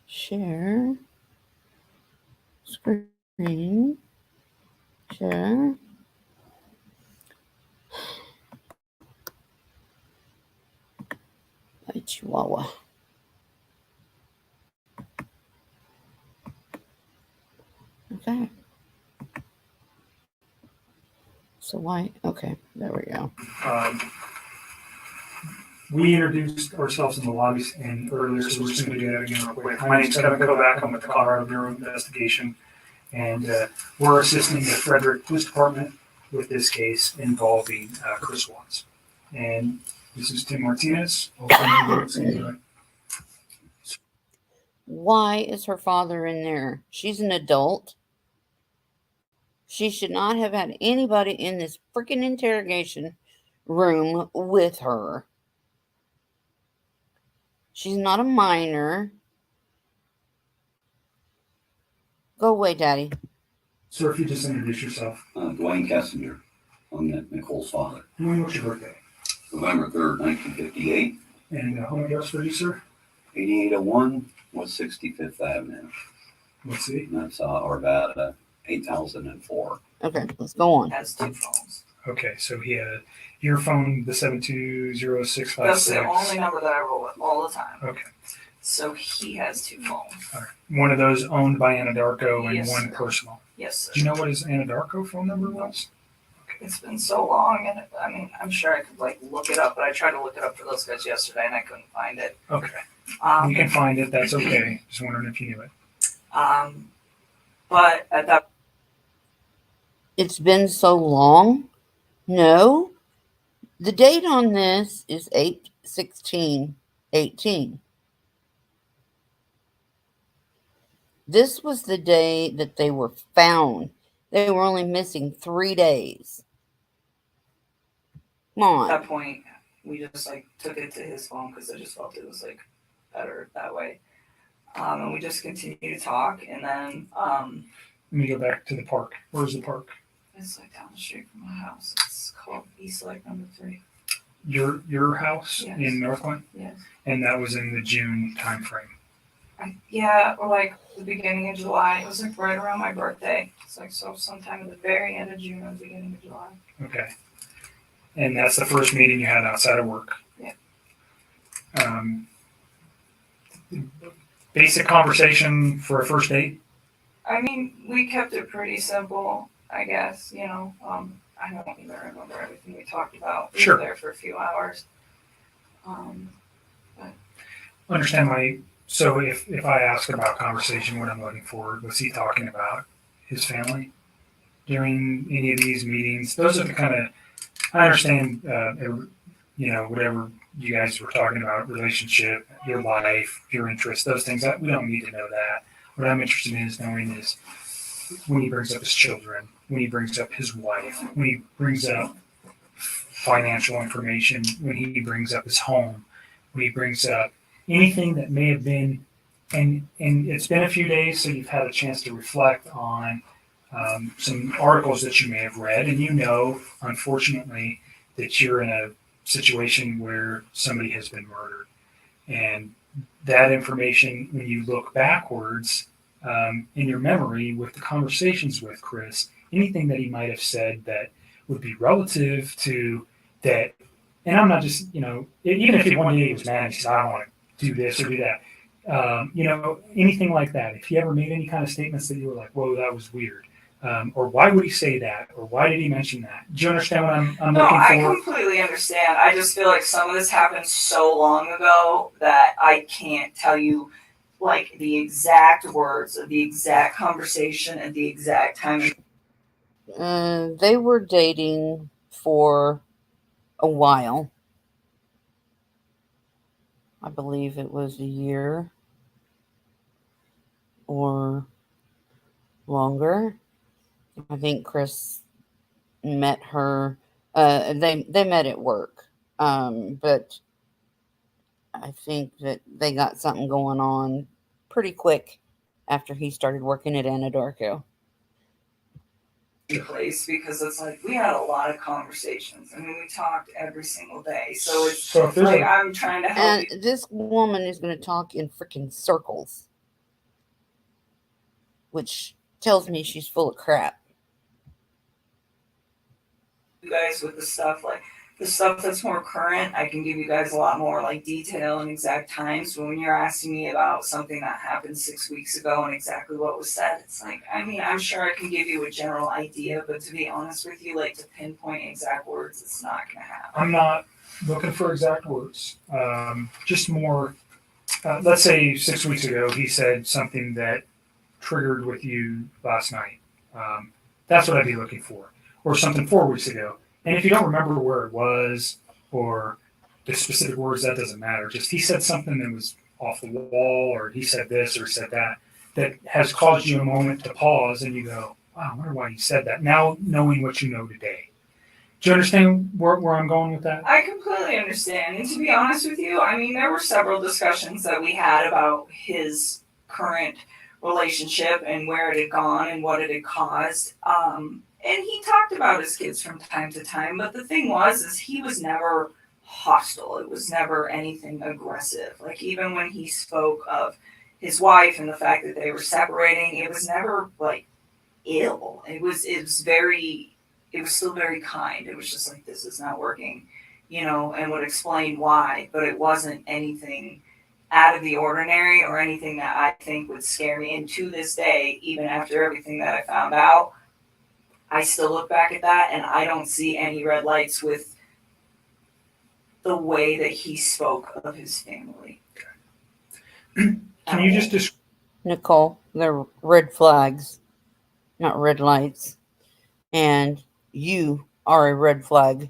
Share. Screen. Share. Hey, Chihuahua. Okay. So why? Okay, there we go. We introduced ourselves in the lobbies and earlier, so we're just going to do that again real quick. My name is Kevin Kovac. I'm with the Colorado Bureau of Investigation, and we're assisting the Frederick Police Department with this case involving Chris Watts. And this is Tim Martinez. Why is her father in there? She's an adult. She should not have had anybody in this freaking interrogation room with her. She's not a minor. Go away, Daddy. Sir, if you just introduce yourself. Dwayne Kessinger. I'm Nicole's father. When was your birthday? November 3rd, 1958. And home address for you, sir? 8801 West 65th Avenue. Let's see. And that's Arvada, 8004. Okay, let's go on. Has two phones. Okay, so he had your phone, the 720-656. That's the only number that I roll with all the time. Okay. So he has two phones. All right. One of those owned by Anadarko and Yes, one sir. personal. Yes, sir. Do you know what his Anadarko phone number was? It's been so long, and I mean, I'm sure I could like look it up, but I tried to look it up for those guys yesterday, and I couldn't find it. Okay. You can find it. That's okay. Just wondering if you knew it. But at that, It's been so long. No. The date on this is 8/16/18. This was the day that they were found. They were only missing 3 days. Come at on. that point, we just like took it to his phone because I just felt it was like better that way. And we just continue to talk, and then Let me go back to the park. Where's the park? it's like down the street from my house. It's called East Lake Number 3. Your house Yes. in Northland? Yes. And that was in the June timeframe. Yeah, or like the beginning of July. It was like right around my birthday. It's like so sometime at the very end of June or the beginning of July. Okay. And that's the first meeting you had outside of work. Yeah. Basic conversation for a first date. I mean, we kept it pretty simple, I guess. You know, I don't even remember everything we talked about. We Sure. were there for a few hours. Understand my. So if I ask about conversation, what I'm looking for, was he talking about his family during any of these meetings? Those are the kind of. I understand. Whatever you guys were talking about, relationship, your life, your interests, those things. We don't need to know that. What I'm interested in is knowing is when he brings up his children, when he brings up his wife, when he brings up financial information, when he brings up his home, when he brings up anything that may have been, and it's been a few days, so you've had a chance to reflect on some articles that you may have read, and unfortunately, that you're in a situation where somebody has been murdered. And that information, when you look backwards in your memory with the conversations with Chris, anything that he might have said that would be relative to that, and I'm not just, even if he one day he was mad and he said, I don't want to do this or do that, anything like that. If he ever made any kind of statements that you were like, whoa, that was weird. Or why would he say that? Or why did he mention that? Do you understand what I'm No, looking for? I completely understand. I just feel like some of this happened so long ago that I can't tell you like the exact words of the exact conversation at the exact time. They were dating for a while. I believe it was a year or longer. I think Chris met her. They met at work, but I think that they got something going on pretty quick after he started working at Anadarko. Place because it's like we had a lot of conversations. I mean, we talked every single day, so it's So if there's like a- I'm trying to help you. And this woman is going to talk in freaking circles, which tells me she's full of crap. You guys with the stuff like the stuff that's more current. I can give you guys a lot more like detail and exact times. But when you're asking me about something that happened 6 weeks ago and exactly what was said, it's like, I mean, I'm sure I can give you a general idea, but to be honest with you, like to pinpoint exact words, it's not gonna happen. I'm not looking for exact words. Just more. Let's say 6 weeks ago he said something that triggered with you last night. That's what I'd be looking for, or something 4 weeks ago. And if you don't remember where it was or the specific words, that doesn't matter. Just he said something that was off the wall, or he said this or said that, that has caused you a moment to pause and you go, wow, I wonder why he said that. Now knowing what you know today. Do you understand where I'm going with that? I completely understand. And to be honest with you, I mean, there were several discussions that we had about his current relationship and where it had gone and what it had caused. And he talked about his kids from time to time. But the thing is he was never hostile. It was never anything aggressive. Like even when he spoke of his wife and the fact that they were separating, it was never like ill. It was still very kind. It was just like, this is not working, and would explain why, but it wasn't anything out of the ordinary or anything that I think would scare me. And to this day, even after everything that I found out, I still look back at that and I don't see any red lights with the way that he spoke of his family. Can you just Nicole, they're red flags, not red lights. And you are a red flag.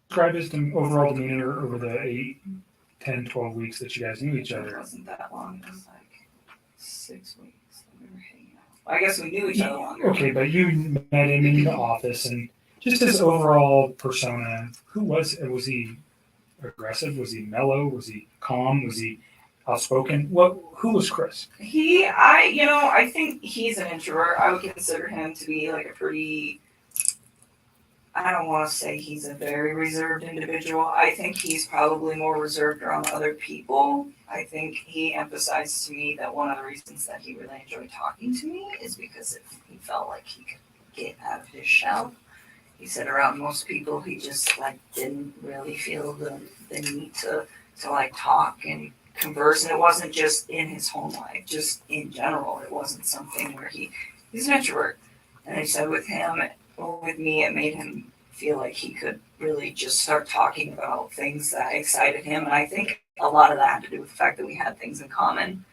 describe his overall demeanor over the 8, 10, 12 weeks that you guys knew each It other? wasn't that long. It was like 6 weeks that we were hanging out. I guess we knew each other longer. Okay, but you met him in the office, and just his overall persona. Who was he aggressive? Was he mellow? Was he calm? Was he outspoken. Who was Chris? I think he's an introvert. I would consider him to be like a pretty, I don't want to say he's a very reserved individual. I think he's probably more reserved around other people. I think he emphasized to me that one of the reasons that he really enjoyed talking to me is because he felt like he could get out of his shell. He said around most people, he just like didn't really feel the need to like talk and converse. And it wasn't just in his home life, just in general. It wasn't something where he's an introvert. And I said with me, it made him feel like he could really just start talking about things that excited him. And I think a lot of that had to do with the fact that we had things in common.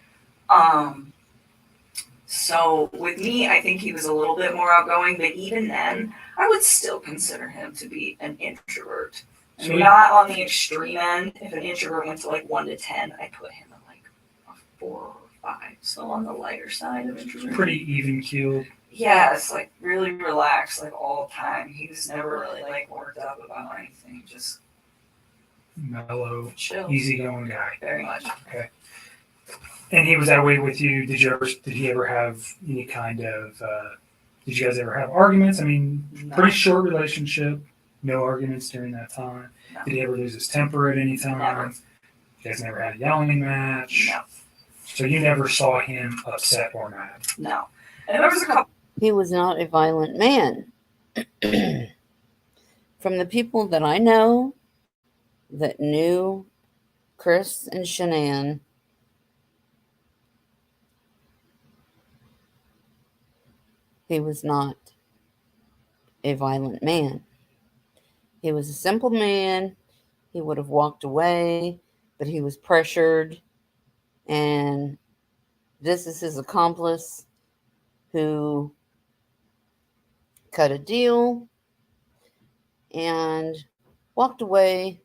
So with me, I think he was a little bit more outgoing, but even then, I would still consider him to be an introvert. I mean, not on the extreme end. If an introvert went to like 1 to 10, I'd put him at like a 4 or 5. So on the lighter side of introvert. Pretty even keeled. Yes, like really relaxed, like all the time. He was never really like worked up about anything. Just Mellow, chill, easygoing guy. Very much. Okay. And he was that way with you. Did he ever have any kind of? Did you guys ever have arguments? I mean, pretty short relationship. No arguments during that time. No. Did he ever lose his temper at any time? Never. You guys never had a yelling match? No. So you never saw him upset or mad? No. And there was a couple. He was not a violent man. From the people that I know that knew Chris and Shanann, he was not a violent man. He was a simple man. He would have walked away, but he was pressured. And this is his accomplice who cut a deal and walked away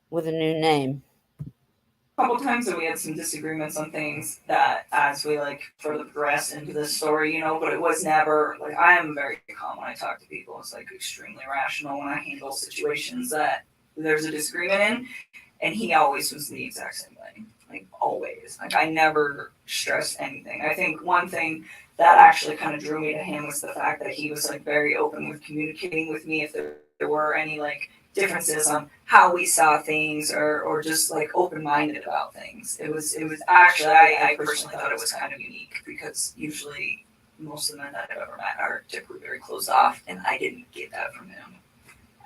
with a new name. Couple times that we had some disagreements on things that as we like further progressed into this story, but it was never like I am very calm when I talk to people. It's like extremely rational when I handle situations that there's a disagreement in, and he always was the exact same way. Like always. Like I never stressed anything. I think one thing that actually kind of drew me to him was the fact that he was like very open with communicating with me if there were any like differences on how we saw things or just like open-minded about things. It was actually, I personally thought it was kind of unique because usually most of the men that I've ever met are typically very closed off, and I didn't get that from him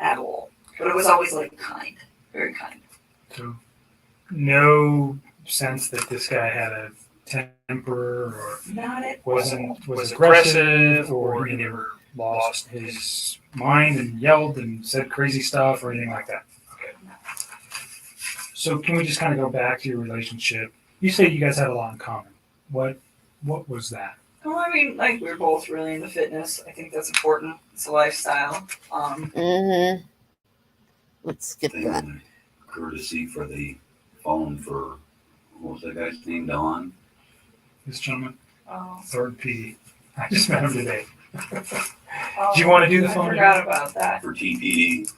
at all. But it was always like kind, very kind. So no sense that this guy had a temper or was aggressive or he never lost his mind and yelled and said crazy stuff or anything like that. Okay. So can we just kind of go back to your relationship? You say you guys had a lot in common. What was that? Well, I mean, like we're both really into fitness. I think that's important. It's a lifestyle. Let's skip that. Courtesy for the phone for what was that guy's name? Don. This gentleman. Oh. Third P. I just met him today. Do you want to do the phone? I forgot about that. For TPD.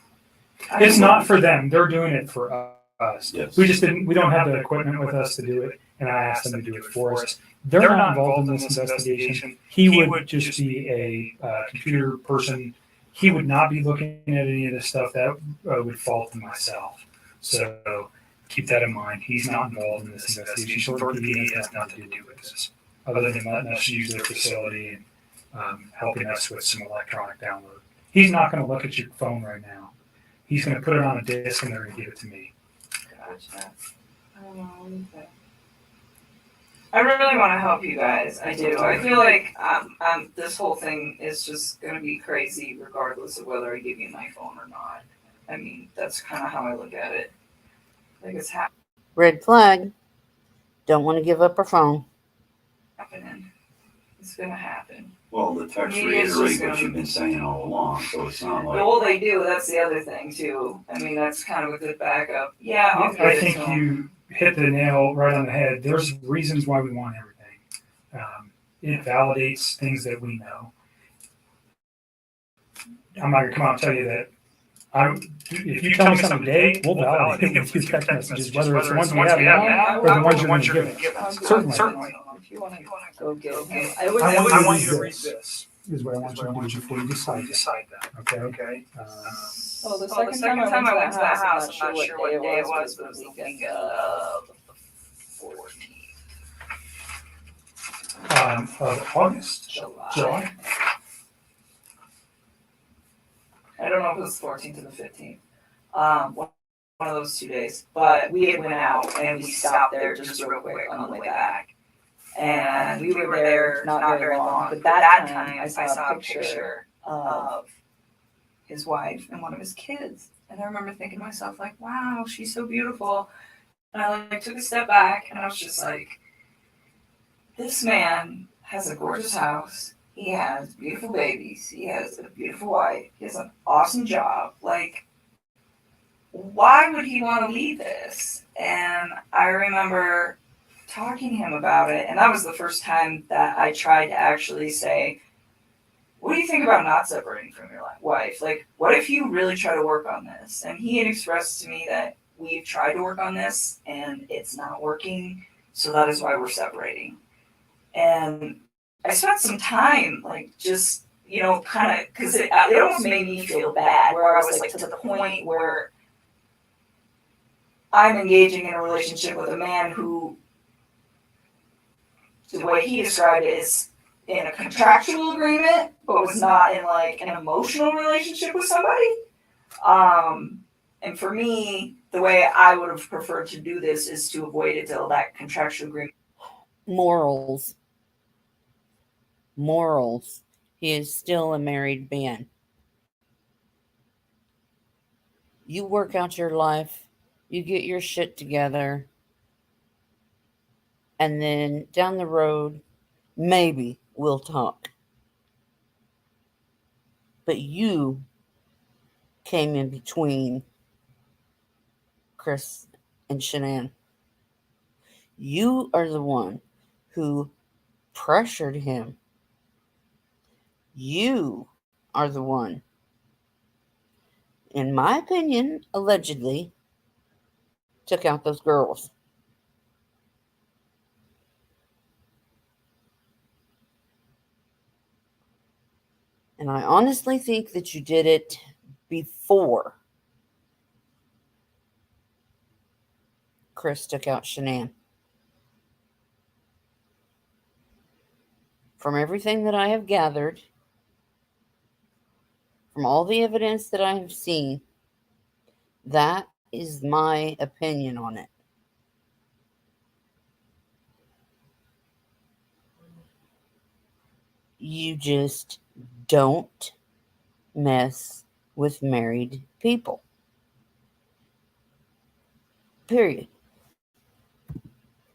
It's not for them. They're doing it for us. Yes. We don't have the equipment with us to do it, and I asked them to do it for us. They're not involved in this investigation. He would just be a computer person. He would not be looking at any of this stuff. That would fall to myself. So keep that in mind. He's not involved in this investigation. Thornton PD has nothing to do with this, other than letting us use their facility and helping us with some electronic download. He's not going to look at your phone right now. He's going to put it on a disk and they're going to give it to me. Gotcha. I really want to help you guys. I do. I feel like this whole thing is just going to be crazy regardless of whether I give you my phone or not. I mean, that's kind of how I look at it. Like it's Red flag. Don't want to give up her phone. happening. It's going to happen. Well, the text reiterate what you've been saying all along, so it's not like. Well, they do. That's the other thing too. I mean, that's kind of a good backup. Yeah, I'll I think you hit the nail right on the head. There's reasons why we want everything. It validates things that we know. I'm not going to come out and tell you that If you tell me something today, we'll validate it with your text messages, whether it's the ones we have now or the ones you're going to give us. Certainly. If you want to go get him, I want you to read this. Is what I want you to do before you decide that. Okay. well, the second time I went to that house, I'm not sure what day it was, but it was the weekend of the 14th. Of August. July. I don't know if it was the 14th or the 15th. One of those 2 days. But we had went out and we stopped there just real quick on the way back. And we were there not very long. But that time I saw a picture of his wife and one of his kids. And I remember thinking to myself, like, wow, she's so beautiful. And I like took a step back and I was just like, this man has a gorgeous house. He has beautiful babies. He has a beautiful wife. He has an awesome job. Like, why would he want to leave this? And I remember talking to him about it. And that was the first time that I tried to actually say, what do you think about not separating from your wife? Like, what if you really try to work on this? And he had expressed to me that we've tried to work on this and it's not working. So that is why we're separating. And I spent some time, like, just, you know, kind of, because it almost made me feel bad, where I was, like, to the point where I'm engaging in a relationship with a man who, the way he described it, is in a contractual agreement, but was not in, like, an emotional relationship with somebody. And for me, the way I would have preferred to do this is to avoid it till that contractual agreement. Morals. He is still a married man. You work out your life, you get your shit together, and then down the road, maybe we'll talk. But you came in between Chris and Shanann. You are the one who pressured him. You are the one, in my opinion, allegedly, took out those girls. And I honestly think that you did it before Chris took out Shanann. From everything that I have gathered, from all the evidence that I have seen, that is my opinion on it. You just don't mess with married people. Period.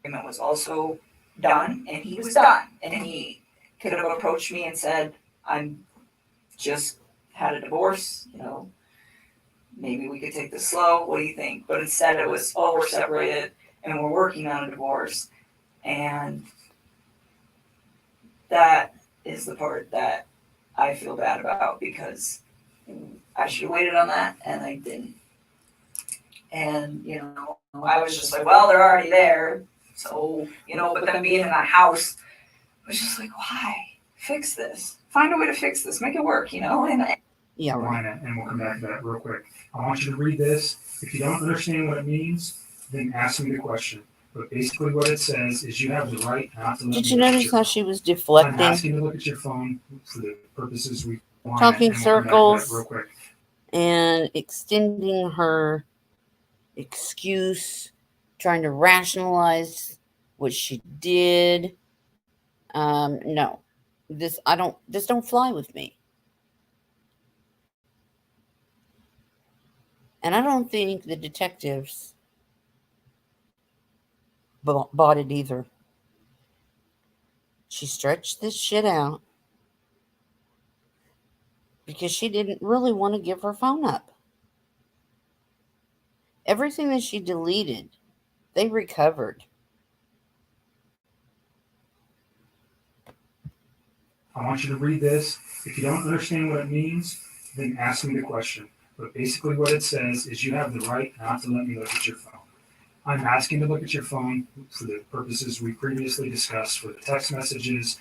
Agreement was also done, and he was done. And he could have approached me and said, I'm just had a divorce, you know, maybe we could take this slow. What do you think? But instead it was, oh, we're separated and we're working on a divorce. And that is the part that I feel bad about, because I should have waited on that and I didn't. And, you know, I was just like, well, they're already there. So, you know, but then being in that house, I was just like, why? Fix this. Find a way to fix this. Make it work, you know? And yeah, right. And we'll come back to that real quick. I want you to read this. If you don't understand what it means, then ask me the question. But basically what it says is you have the right not to look. Did you notice how she was deflecting? I'm asking you to look at your phone for the purposes we want. Talking circles real quick. And extending her excuse, trying to rationalize what she did. No. This don't fly with me. And I don't think the detectives bought it either. She stretched this shit out because she didn't really want to give her phone up. Everything that she deleted, they recovered. I want you to read this. If you don't understand what it means, then ask me the question. But basically what it says is you have the right not to let me look at your phone. I'm asking to look at your phone for the purposes we previously discussed, for the text messages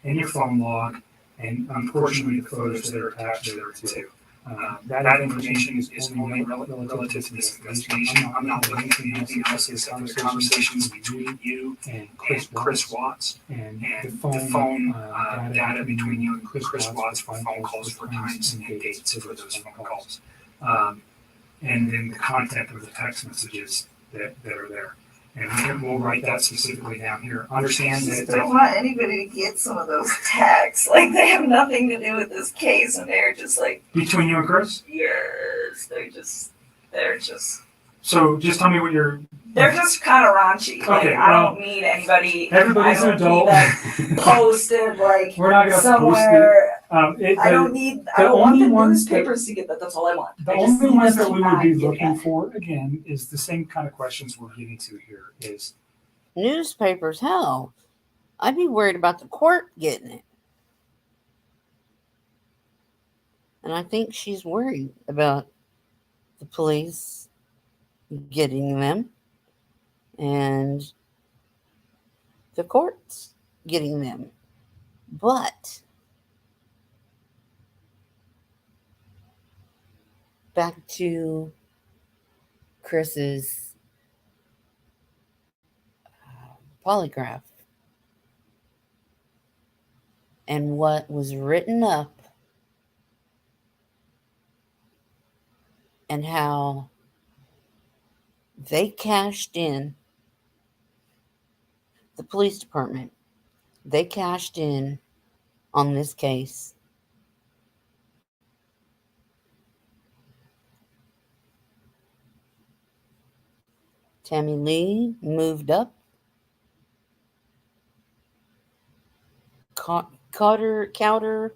and your phone log, and unfortunately the photos that are attached there too. That information is only relative to this investigation. I'm not looking for anything else except for the conversations between you and Chris Watts and the phone data between you and Chris Watts for phone calls for times and dates for those phone calls. And then the content of the text messages that are there. And we'll write that specifically down here. Understand that. I don't want anybody to get some of those texts. Like, they have nothing to do with this case, and they're just like, Between you and Chris? yes, they're just. So just tell me what you're. They're just kind of raunchy. Like, Okay, I well, don't need anybody. everybody's I an don't need adult. that posted like We're not gonna somewhere. post it. I don't want the newspapers to get that. That's all I want. The I just only need ones them that to we would not be get looking that. for, again, is the same kind of questions we're getting to here is, Newspapers, hell, I'd be worried about the court getting it. And I think she's worried about the police getting them and the courts getting them. But back to Chris's polygraph and what was written up and how they cashed in, the police department, they cashed in on this case. Tammy Lee moved up. Cowder,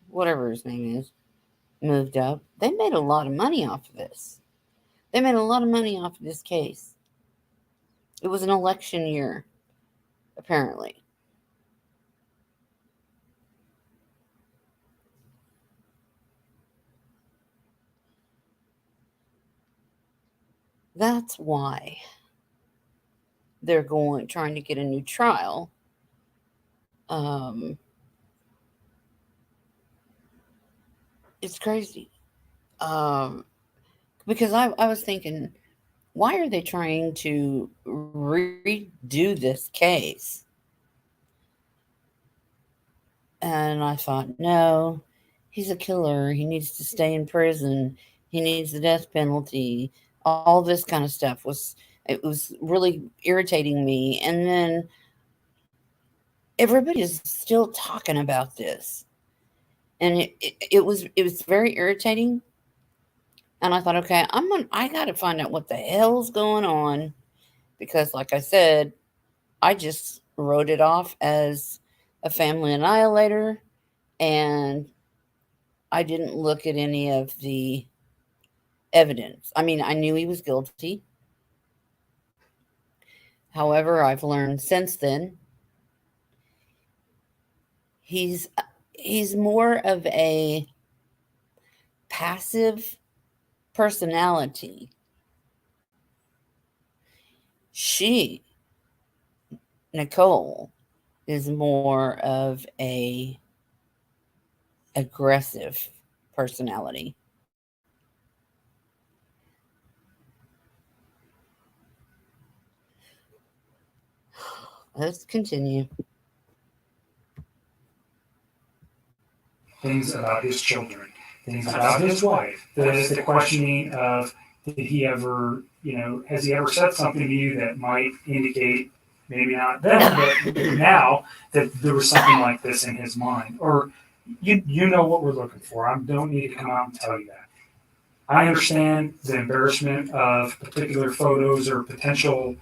whatever his name is, moved up. They made a lot of money off of this. They made a lot of money off of this case. It was an election year, apparently. That's why they're trying to get a new trial. It's crazy. Because I was thinking, why are they trying to redo this case? And I thought, no, he's a killer. He needs to stay in prison. He needs the death penalty. All this kind of stuff was really irritating me. And then everybody is still talking about this. And it was very irritating. And I thought, okay, I got to find out what the hell's going on, because like I said, I just wrote it off as a family annihilator, and I didn't look at any of the evidence. I mean, I knew he was guilty. However, I've learned since then he's more of a passive personality. Nicole, is more of a aggressive personality. Let's continue. things about his children, things about his wife. There's the questioning of, did he ever, has he ever said something to you that might indicate, maybe not then, but now, that there was something like this in his mind? Or you know what we're looking for. I don't need to come out and tell you that. I understand the embarrassment of particular photos or potential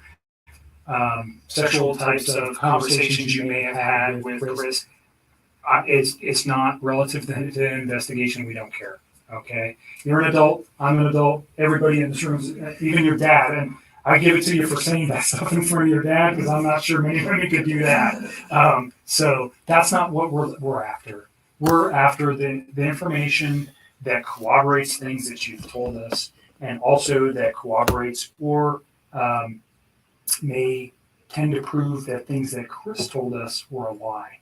sexual types of conversations you may have had with Chris. It's not relative to the investigation. We don't care. Okay, you're an adult. I'm an adult. Everybody in this room, even your dad, and I give it to you for saying that stuff in front of your dad, because I'm not sure many women could do that. So that's not what we're after. We're after the information that corroborates things that you've told us, and also that corroborates or may tend to prove that things that Chris told us were a lie.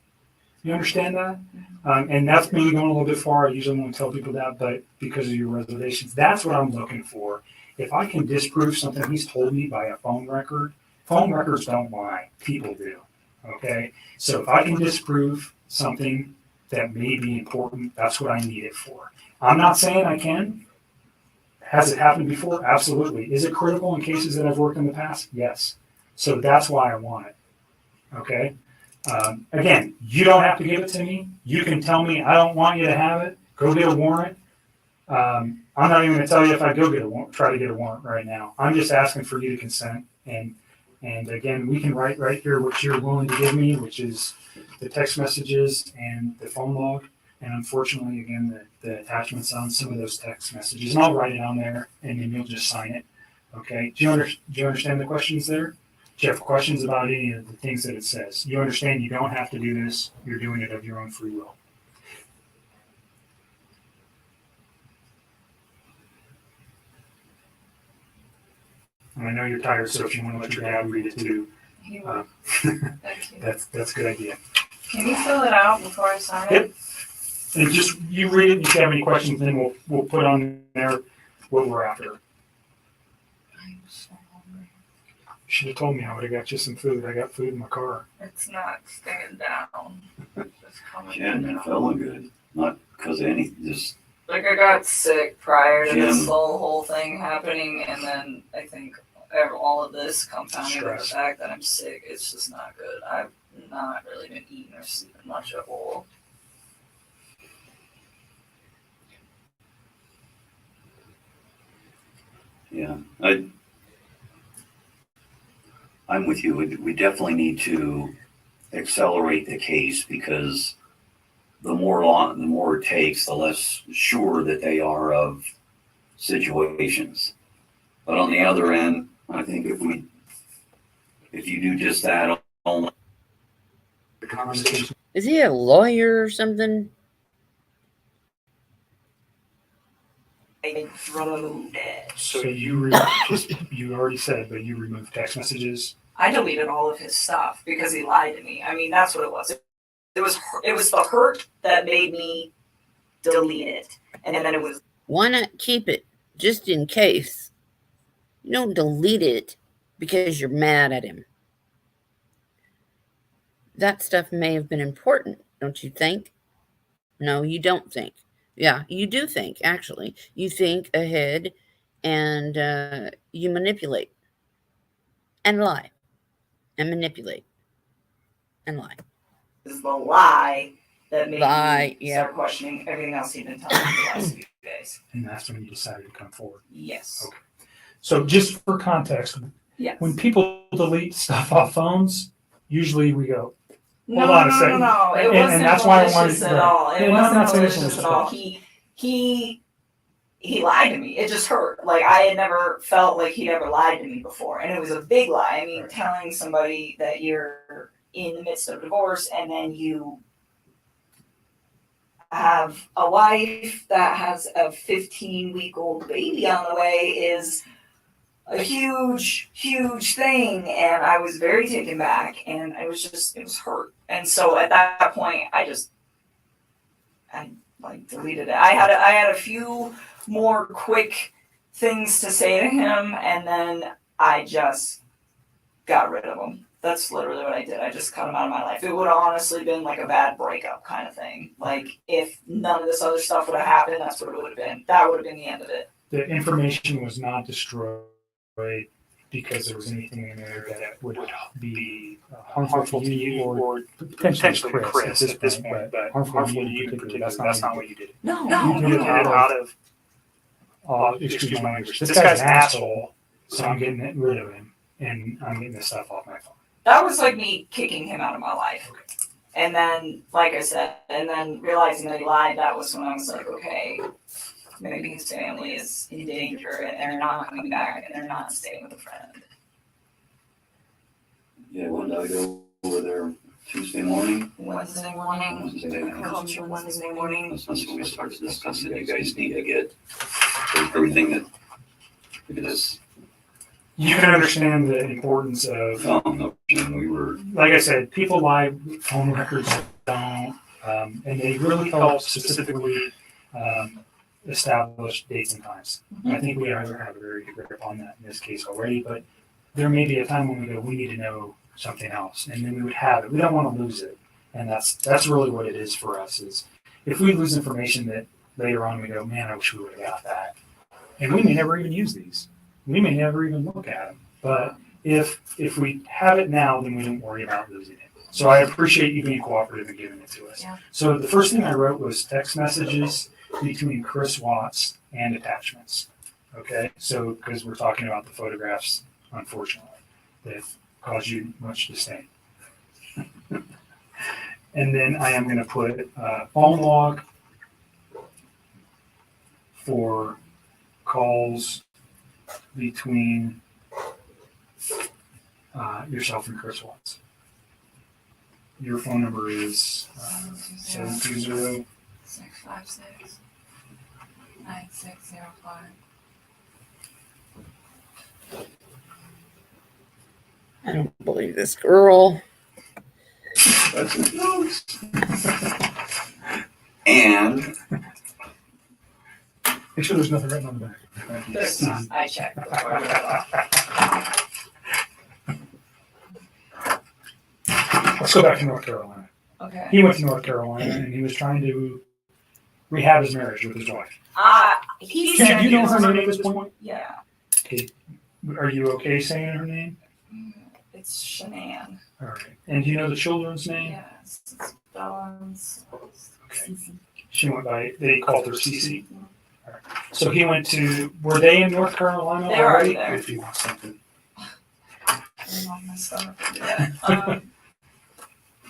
You understand that? And that's maybe going a little bit far. I usually won't tell people that, but because of your reservations, that's what I'm looking for. If I can disprove something he's told me by a phone records don't lie. People do. Okay? So if I can disprove something that may be important, that's what I need it for. I'm not saying I can. Has it happened before? Absolutely. Is it critical in cases that I've worked in the past? Yes. So that's why I want it. Okay? Again, you don't have to give it to me. You can tell me, I don't want you to have it. Go get a warrant. I'm not even going to tell you if I go get a warrant, try to get a warrant right now. I'm just asking for you to consent. And again, we can write right here what you're willing to give me, which is the text messages and the phone log. And unfortunately, again, the attachments on some of those text messages. And I'll write it on there, and then you'll just sign it. Okay? Do you understand the questions there? Do you have questions about any of the things that it says? You understand you don't have to do this. You're doing it of your own free will. And I know you're tired, so if you want to let your dad read it too, that's a good idea. Can you fill it out before I sign it? Yep. And just you read it. And if you have any questions, then we'll put on there what we're after. I'm so hungry. You should have told me. I would have got you some food. I got food in my car. It's not staying down. It's coming She hadn't been down. feeling good, not because of any, just Like I got sick prior to this Jim. whole thing happening, and then I think all of this compounded with the Stress. fact that I'm sick. It's just not good. I've not really been eating or sleeping much at all. yeah. I'm with you. We definitely need to accelerate the case because the more it takes, the less sure that they are of situations. But on the other end, I think if you do just that, The conversation. Is he a lawyer or something? I removed it. So you already said, but you removed text messages. I deleted all of his stuff because he lied to me. I mean, that's what it was. It was the hurt that made me delete it, and then it was. Why not keep it just in case? You don't delete it because you're mad at him. That stuff may have been important, don't you think? No, you don't think. Yeah, you do think, actually. You think ahead and you manipulate and lie and manipulate and lie. Is the lie that made Lie, me yeah. start questioning everything else he'd been telling me the last few days. And that's when you decided to come forward. Yes. Okay. So just for context, Yes. when people delete stuff off phones, usually we go, No, hold on a no, second. no. It And wasn't that's why I wanted malicious to- at all. It Yeah, no, I'm not wasn't saying it's malicious at malicious. all. He lied to me. It just hurt. Like I had never felt like he'd ever lied to me before, and it was a big lie. I mean, telling somebody that you're in the midst of divorce and then you have a wife that has a 15-week-old baby on the way is a huge, huge thing. And I was very taken back, and it was hurt. And so at that point, I deleted it. I had a few more quick things to say to him, and then I just got rid of him. That's literally what I did. I just cut him out of my life. It would have honestly been like a bad breakup kind of thing. Like if none of this other stuff would have happened, that's what it would have been. That would have been the end of it. The information was not destroyed because there was anything in there that would be harmful to you or potentially Chris at this point, but harmful to you in particular. That's not what you did. No, You did it out of excuse my language. This guy's an asshole, so I'm getting rid of him and I'm getting this stuff off my phone. That was like me kicking him out of my life. And then, like I said, and then realizing that he lied, that was when I was like, okay, maybe his family is in danger and they're not coming back and they're not staying with a friend. yeah, when I go over there Tuesday morning? Wednesday morning. Wednesday. Culture Wednesday morning. That's when we start to discuss it. You guys need to get everything that it is. You can understand the importance of, No, we were, like I said, people lie, phone records don't, and they really help specifically establish dates and times. I think we either have a very good grip on that in this case already, but there may be a time when we go, we need to know something else, and then we would have it. We don't want to lose it, and that's really what it is for us. Is if we lose information that later on we go, man, I wish we would have got that, and we may never even use these. We may never even look at them, but if we have it now, then we don't worry about losing it. So I appreciate you being cooperative and giving it to us. Yeah. So the first thing I wrote was text messages between Chris Watts and attachments. Okay, so because we're talking about the photographs, unfortunately, that cause you much disdain. And then I am going to put phone log for calls between yourself and Chris Watts. Your phone number is 720 656 9605. I don't believe this girl. that's his notes. And make sure there's nothing written on the back. There's none. I checked before I read off. Let's go back to North Carolina. Okay. He went to North Carolina and he was trying to rehab his marriage with his wife. He Do said you know he her was- name at this point? Yeah. Okay. Are you okay saying her name? It's Shanann. All right. And do you know the children's name? Yes. It's Dawn's. Okay. She went by, they called her Cece. All right. So he went to, were they in North Carolina They were already already? there. If you want something. I'm on my stomach to do that.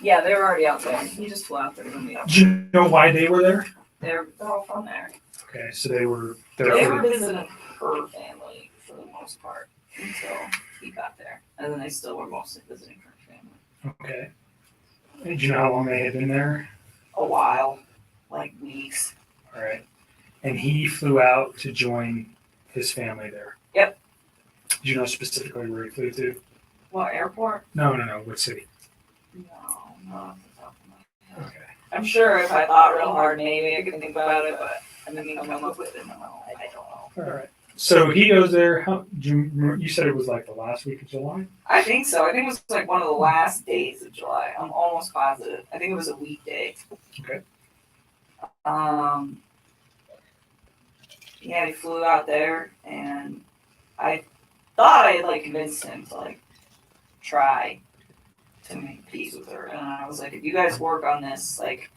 Yeah, they were already out there. He just flew out there to meet up. Do you know why they were there? They're all from there. Okay, so they were there. They were visiting her family for the most part until he got there. And then they still were mostly visiting her family. Okay. And do you know how long they had been there? A while, like weeks. All right. And he flew out to join his family there. Yep. Do you know specifically where he flew to? What, airport? No. What city? No, not off the top of my head. Okay. I'm sure if I thought real hard, maybe I could think about it, but I didn't come up with it. No, I don't know. All right. So he goes there. You said it was like the last week of July? I think so. I think it was like one of the last days of July. I'm almost positive. I think it was a weekday. Okay. Yeah, he flew out there, and I thought I had like convinced him to like try to make peace with her. And I was like, if you guys work on this, like,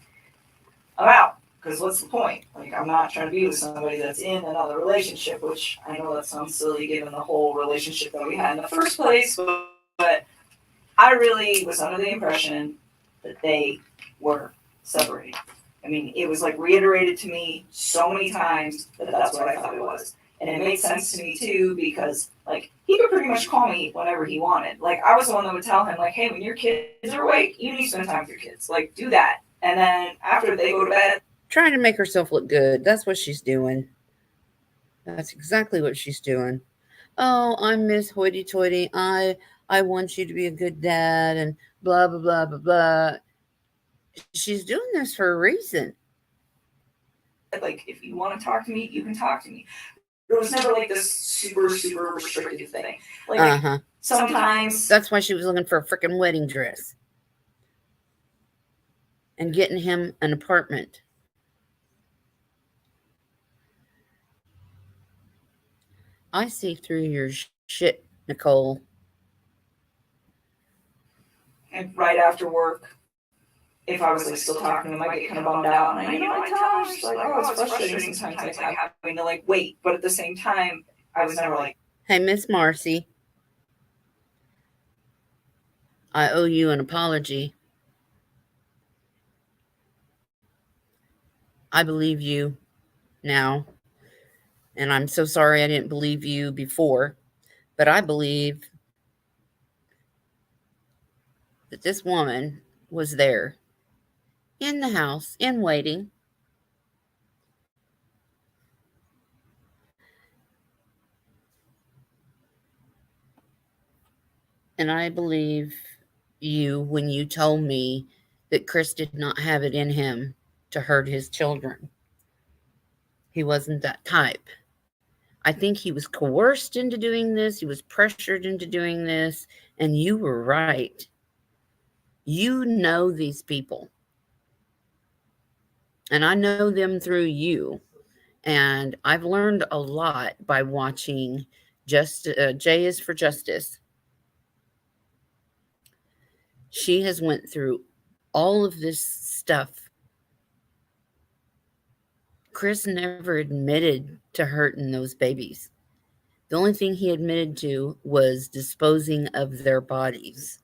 I'm out. Because what's the point? Like, I'm not trying to be with somebody that's in another relationship, which I know that sounds silly given the whole relationship that we had in the first place, but I really was under the impression that they were separated. I mean, it was like reiterated to me so many times that that's what I thought it was. And it made sense to me too, because like he could pretty much call me whenever he wanted. Like I was the one that would tell him like, hey, when your kids are awake, you need to spend time with your kids. Like do that. And then after they go to bed, Trying to make herself look good. That's what she's doing. That's exactly what she's doing. Oh, I'm Miss Hoity Toity. I want you to be a good dad and blah, blah, blah, blah, blah. She's doing this for a reason. like if you want to talk to me, you can talk to me. It was never like this super restrictive thing. Like sometimes That's why she was looking for a freaking wedding dress and getting him an apartment. I see through your shit, Nicole. and right after work, if I was like still talking to him, I get kind of bummed out. And I tell her, she's like, oh, it's frustrating sometimes, like having to like wait. But at the same time, I was never like, Hey, Miss Marcy. I owe you an apology. I believe you now. And I'm so sorry I didn't believe you before. But I believe that this woman was there in the house in waiting. And I believe you when you told me that Chris did not have it in him to hurt his children. He wasn't that type. I think he was coerced into doing this. He was pressured into doing this. And you were right. You know these people. And I know them through you. And I've learned a lot by watching J is for Justice. She has went through all of this stuff. Chris never admitted to hurting those babies. The only thing he admitted to was disposing of their bodies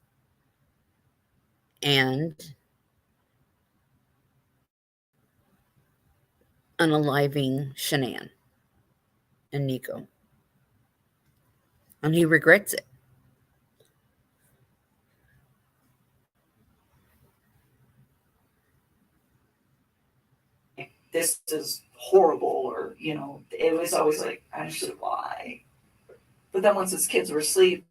and unaliving Shanann and Nico. And he regrets it. This is horrible, or it was always like, I understood why. But then once his kids were asleep,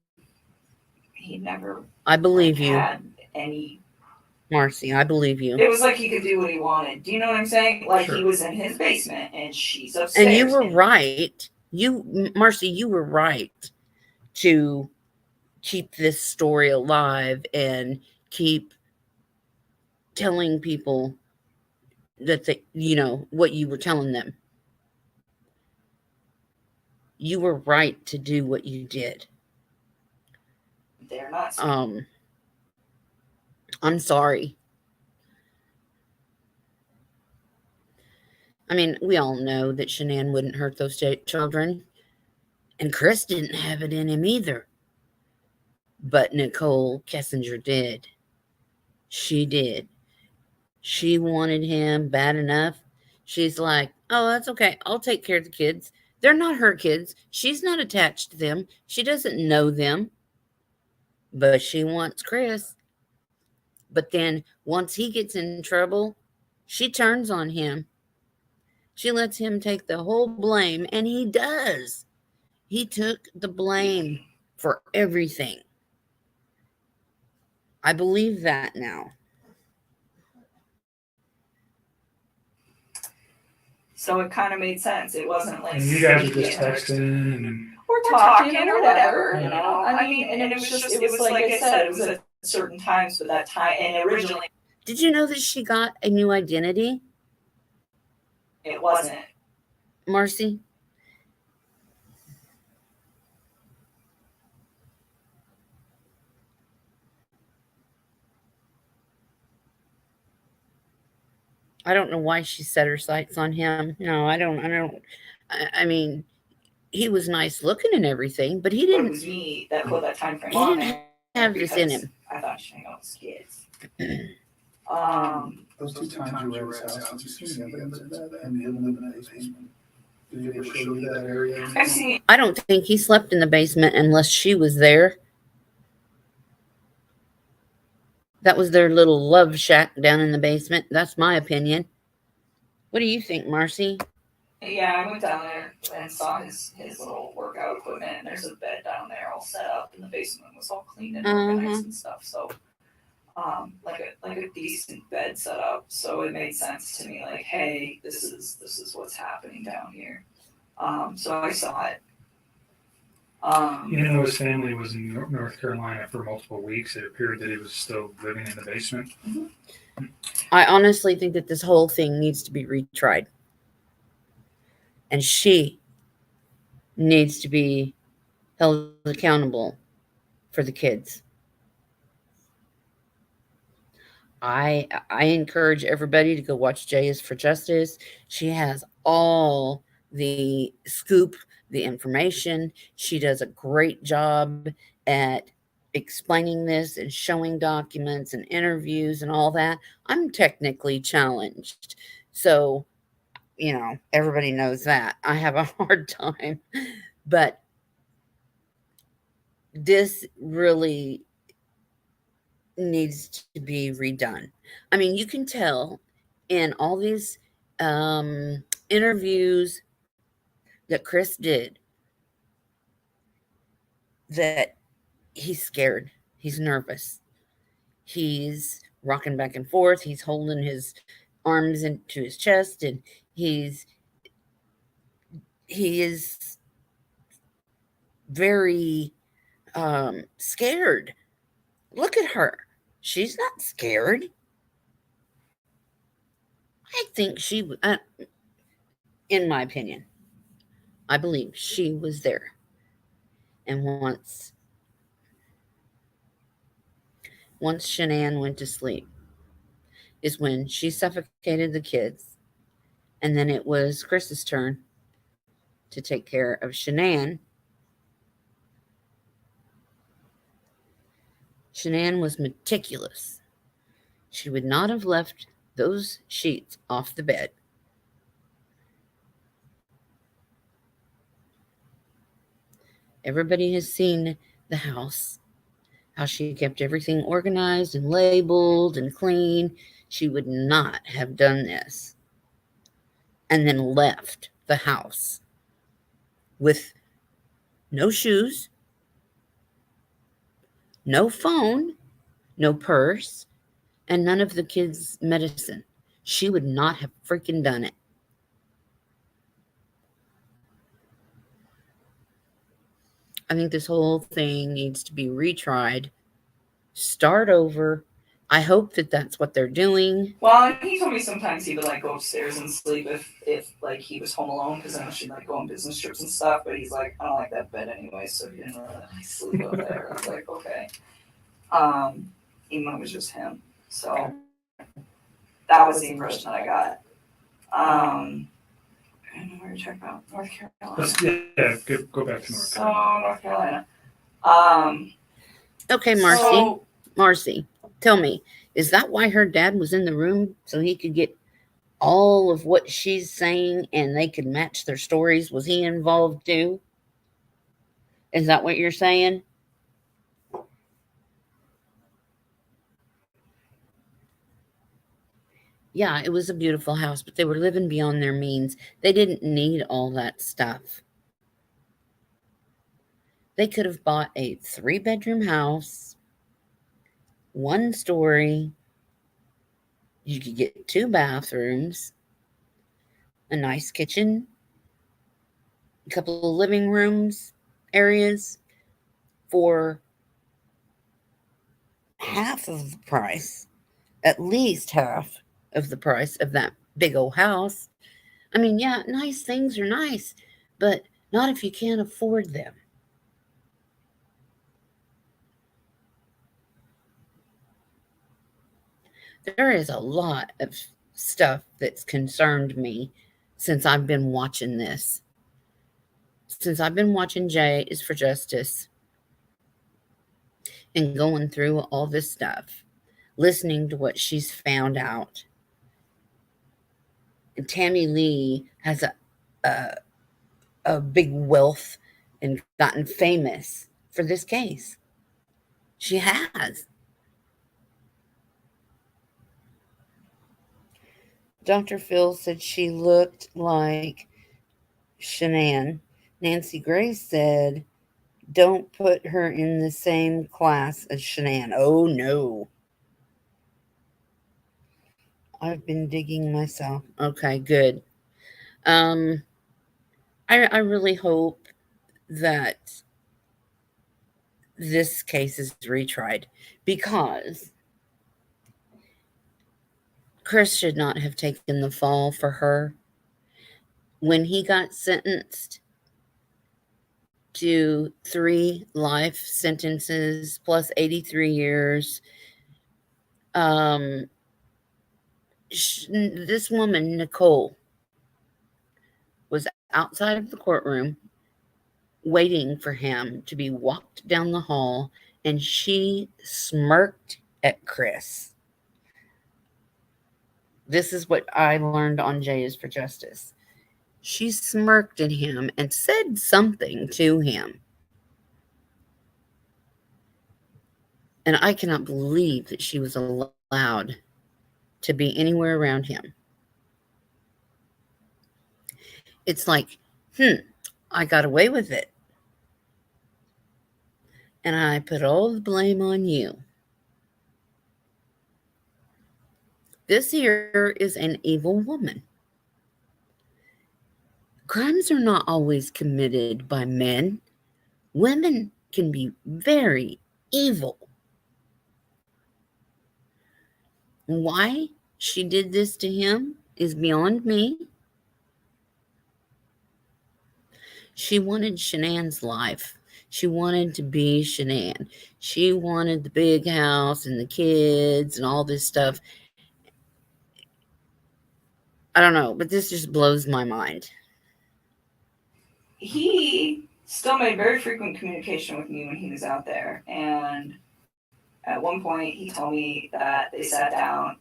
he never I believe you. had any. Marcy, I believe you. It was like he could do what he wanted. Do you know what I'm saying? Like Sure. he was in his basement and she's upstairs. And you were right. Marcy, you were right to keep this story alive and keep telling people that what you were telling them. You were right to do what you did. They're not. I'm sorry. I mean, we all know that Shanann wouldn't hurt those children. And Chris didn't have it in him either. But Nicole Kessinger did. She did. She wanted him bad enough. She's like, oh, that's okay. I'll take care of the kids. They're not her kids. She's not attached to them. She doesn't know them. But she wants Chris. But then once he gets in trouble, she turns on him. She lets him take the whole blame, and he does. He took the blame for everything. I believe that now. So it kind of made sense. It wasn't like And you guys are just texting and we're talking or whatever, I mean, and it was like I said, it was at certain times, but that time, and originally Did you know that she got a new identity, it wasn't. Marcy? I don't know why she set her sights on him. No, I don't. I mean, he was nice looking and everything, but he But it didn't. was me that put that time frame He on didn't there have this in because him. I thought she hung out with kids. those 2 times you were at his house, did you see evidence of that? And him living in the basement? Did he ever show you that area? I've seen. I don't think he slept in the basement unless she was there. That was their little love shack down in the basement. That's my opinion. What do you think, Marcy? Yeah, I went down there and saw his little workout equipment. And there's a bed down there all set up, and the basement was all clean and organized and stuff. So, like a decent bed set up. So it made sense to me. Like, hey, this is what's happening down here. So I saw it. His family was in North Carolina for multiple weeks. It appeared that he was still living in the basement. I honestly think that this whole thing needs to be retried. And she needs to be held accountable for the kids. I encourage everybody to go watch J is for Justice. She has all the scoop, the information. She does a great job at explaining this and showing documents and interviews and all that. I'm technically challenged. So, everybody knows that. I have a hard time. But this really needs to be redone. I mean, you can tell in all these interviews that Chris did that he's scared, he's nervous, he's rocking back and forth, he's holding his arms into his chest, and he is very scared. Look at her. She's not scared. I think she, in my opinion, I believe she was there. And once Shanann went to sleep is when she suffocated the kids. And then it was Chris's turn to take care of Shanann. Shanann was meticulous. She would not have left those sheets off the bed. Everybody has seen the house, how she kept everything organized and labeled and clean. She would not have done this and then left the house with no shoes, no phone, no purse, and none of the kids' medicine. She would not have freaking done it. I think this whole thing needs to be retried, start over. I hope that that's what they're doing. Well, he told me sometimes he would like go upstairs and sleep if like he was home alone, because I know she'd like go on business trips and stuff. But he's like, I don't like that bed anyway, so he didn't really let me sleep up there. I was like, okay. Even though it was just him, so that was the impression that I got. I don't know where you're talking about. North Carolina. Go back to North So Carolina. North Carolina. Okay, Marcy. So- Marcy, tell me, is that why her dad was in the room so he could get all of what she's saying and they could match their stories? Was he involved too? Is that what you're saying? Yeah, it was a beautiful house, but they were living beyond their means. They didn't need all that stuff. They could have bought a 3-bedroom house, 1 story. You could get 2 bathrooms, a nice kitchen, a couple of living rooms areas for half of the price, at least half of the price of that big old house. I mean, yeah, nice things are nice, but not if you can't afford them. There is a lot of stuff that's concerned me since I've been watching this. Since I've been watching Jay is for Justice and going through all this stuff, listening to what she's found out. And Tammy Lee has a big wealth and gotten famous for this case. She has. Dr. Phil said she looked like Shanann. Nancy Grace said, don't put her in the same class as Shanann. Oh, no. I've been digging myself. Okay, good. I really hope that this case is retried because Chris should not have taken the fall for her. When he got sentenced to 3 life sentences plus 83 years, this woman, Nicole, was outside of the courtroom waiting for him to be walked down the hall, and she smirked at Chris. This is what I learned on Jay is for Justice. She smirked at him and said something to him. And I cannot believe that she was allowed to be anywhere around him. It's like, I got away with it. And I put all the blame on you. This here is an evil woman. Crimes are not always committed by men. Women can be very evil. Why she did this to him is beyond me. She wanted Shanann's life. She wanted to be Shanann. She wanted the big house and the kids and all this stuff. I don't know, but this just blows my mind. He still made very frequent communication with me when he was out there. And at one point, he told me that they sat down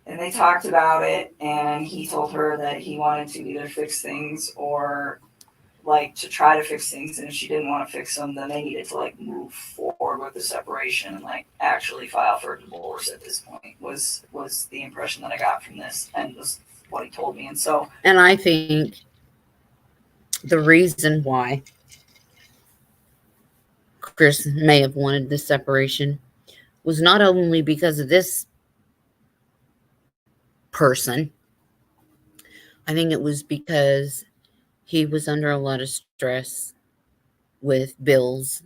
and they talked about it. And he told her that he wanted to either fix things or like to try to fix things. And if she didn't want to fix them, then they needed to like move forward with the separation and like actually file for a divorce at this point was the impression that I got from this and was what he told me. And I think the reason why Chris may have wanted this separation was not only because of this person. I think it was because he was under a lot of stress with bills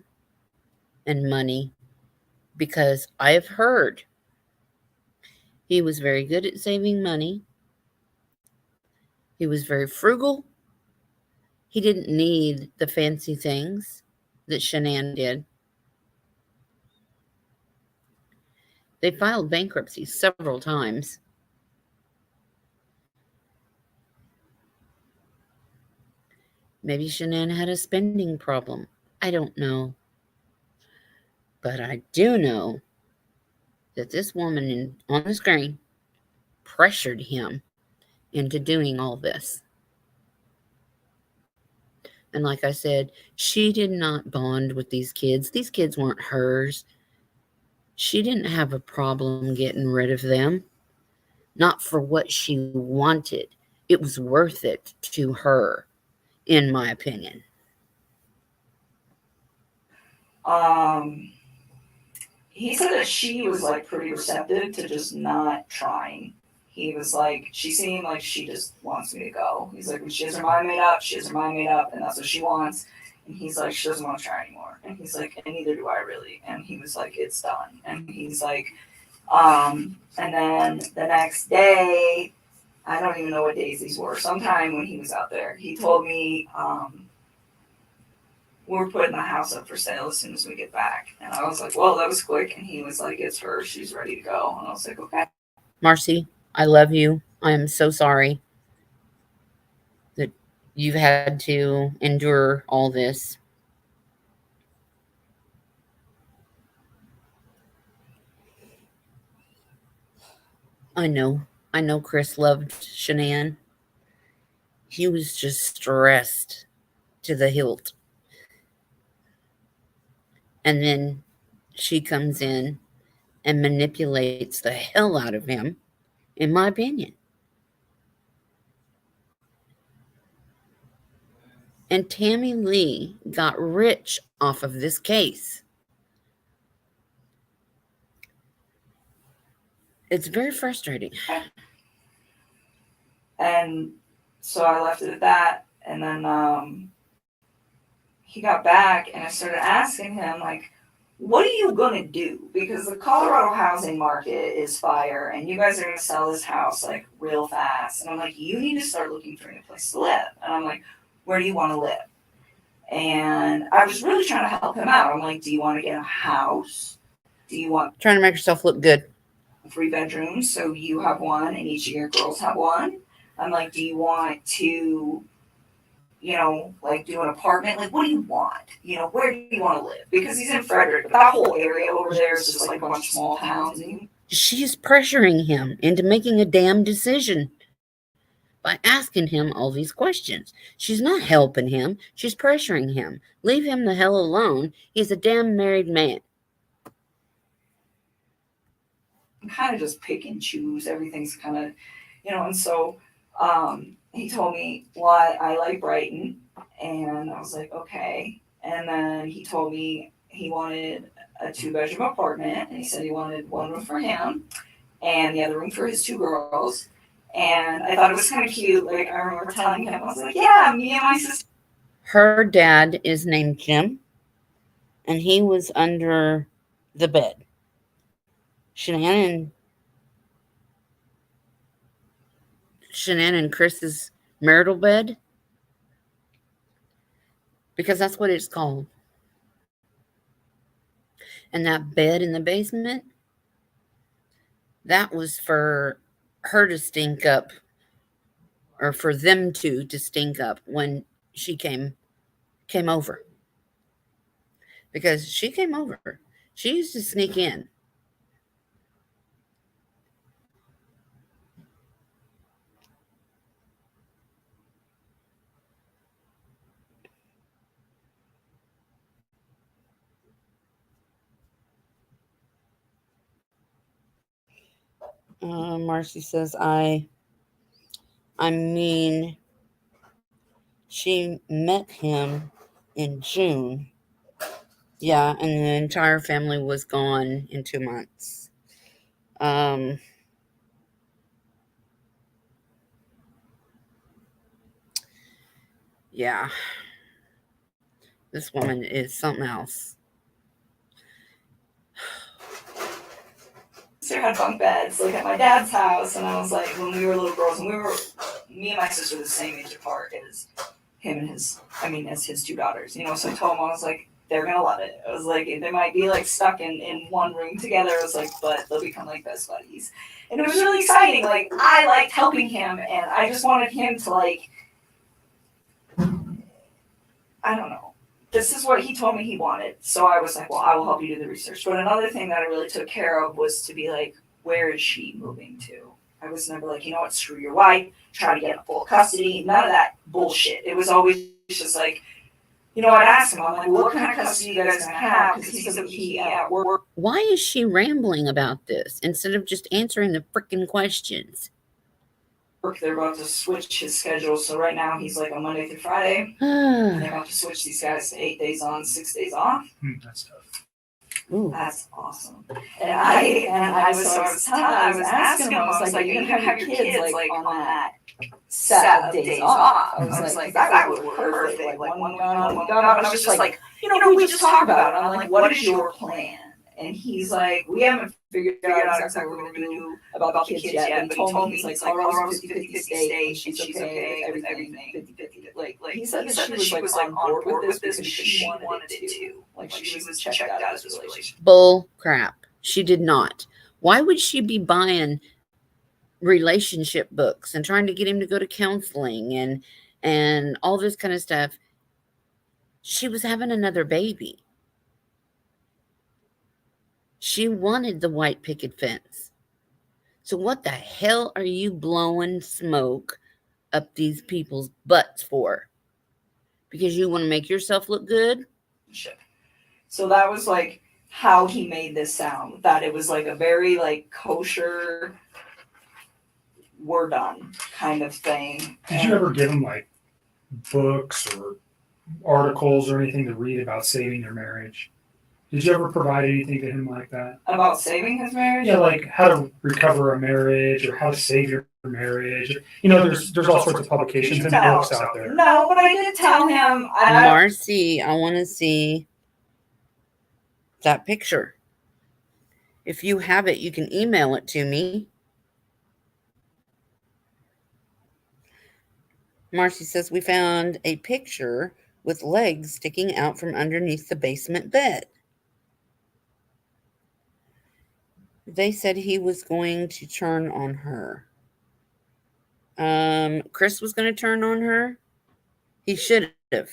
and money, because I've heard he was very good at saving money. He was very frugal. He didn't need the fancy things that Shanann did. They filed bankruptcy several times. Maybe Shanann had a spending problem. I don't know. But I do know that this woman on the screen pressured him into doing all this. And like I said, she did not bond with these kids. These kids weren't hers. She didn't have a problem getting rid of them. Not for what she wanted. It was worth it to her, in my opinion. He said that she was like pretty receptive to just not trying. He was like, she seemed like she just wants me to go. He's like, when she has her mind made up, she has her mind made up, and that's what she wants. And he's like, she doesn't want to try anymore. And he's like, and neither do I really. And he was like, it's done. And he's like, and then the next day, I don't even know what days these were. Sometime when he was out there, he told me, we're putting the house up for sale as soon as we get back. And I was like, well, that was quick. And he was like, it's her. She's ready to go. And I was like, okay. Marcy, I love you. I am so sorry that you've had to endure all this. I know Chris loved Shanann. He was just stressed to the hilt. And then she comes in and manipulates the hell out of him, in my opinion. And Tammy Lee got rich off of this case. It's very frustrating. And so I left it at that. And then he got back and I started asking him, like, what are you going to do? Because the Colorado housing market is fire and you guys are going to sell this house like real fast. And I'm like, you need to start looking for a new place to live. And I'm like, where do you want to live? And I was really trying to help him out. I'm like, do you want to get a house? Do you want trying to make yourself look good? 3 bedrooms, so you have one and each of your girls have one? I'm like, do you want to, like do an apartment? Like, what do you want? Where do you want to live? Because he's in Frederick, but that whole area over there is just like a bunch of small towns. She's pressuring him into making a damn decision by asking him all these questions. She's not helping him. She's pressuring him. Leave him the hell alone. He's a damn married man. kind of just pick and choose. Everything's kind of, and so he told me, well, I like Brighton. And I was like, okay. And then he told me he wanted a 2-bedroom apartment. And he said he wanted one room for him and the other room for his 2 girls. And I thought it was kind of cute. Like, I remember telling him, I was like, yeah, me and my sister. Her dad is named Jim, and he was under the bed. Shanann and Chris's marital bed, because that's what it's called. And that bed in the basement, that was for her to stink up, or for them to stink up when she came over. Because she came over. She used to sneak in. Marcy says, I mean, she met him in June. Yeah, and the entire family was gone in 2 months. Yeah. This woman is something else. Sister had bunk beds, like at my dad's house, and I was like, when we were little girls, and me and my sister were the same age apart as him and as his 2 daughters, So I told him, I was like, they're gonna love it. I was like, they might be like stuck in one room together. I was like, but they'll become like best buddies, and it was really exciting. Like, I liked helping him, and I just wanted him to like, I don't know. This is what he told me he wanted. So I was like, well, I will help you do the research. But another thing that I really took care of was to be like, where is she moving to? I was never like, you know what, screw your wife, try to get full custody. None of that bullshit. It was always just like, I'd ask him, I'm like, what kind of custody you guys gonna have? Because he said he at work. Why is she rambling about this instead of just answering the freaking questions? They're about to switch his schedule. So right now he's like on Monday through Friday. And they're about to switch these guys to 8 days on, 6 days off. That's tough. Ooh. That's awesome. And I was asking him, I was like, you gonna have your kids like on that set of days off. I was like, that would work perfect. Like one gone, one gone. I was just like, we just talk about it. I'm like, what is your plan? And he's like, we haven't figured out exactly what we're going to do about the kids yet. But he told me, he's like, Colorado's 50-50 state, and she's okay with everything 50-50. Like, he said that she was like on board with this because she wanted it to. Like, she was checked out as a relationship. Bull crap. She did not. Why would she be buying relationship books and trying to get him to go to counseling and all this kind of stuff? She was having another baby. She wanted the white picket fence. So what the hell are you blowing smoke up these people's butts for? Because you want to make yourself look good? So that was like how he made this sound. That it was like a very like kosher, we're done kind of thing. Did you ever give him like books or articles or anything to read about saving your marriage? Did you ever provide anything to him like that? About saving his marriage? Yeah, like how to recover a marriage or how to save your marriage. There's all sorts of publications and books out there. No, but I did tell him. Marcy, I want to see that picture. If you have it, you can email it to me. Marcy says, we found a picture with legs sticking out from underneath the basement bed. They said he was going to turn on her. Chris was going to turn on her? He should have.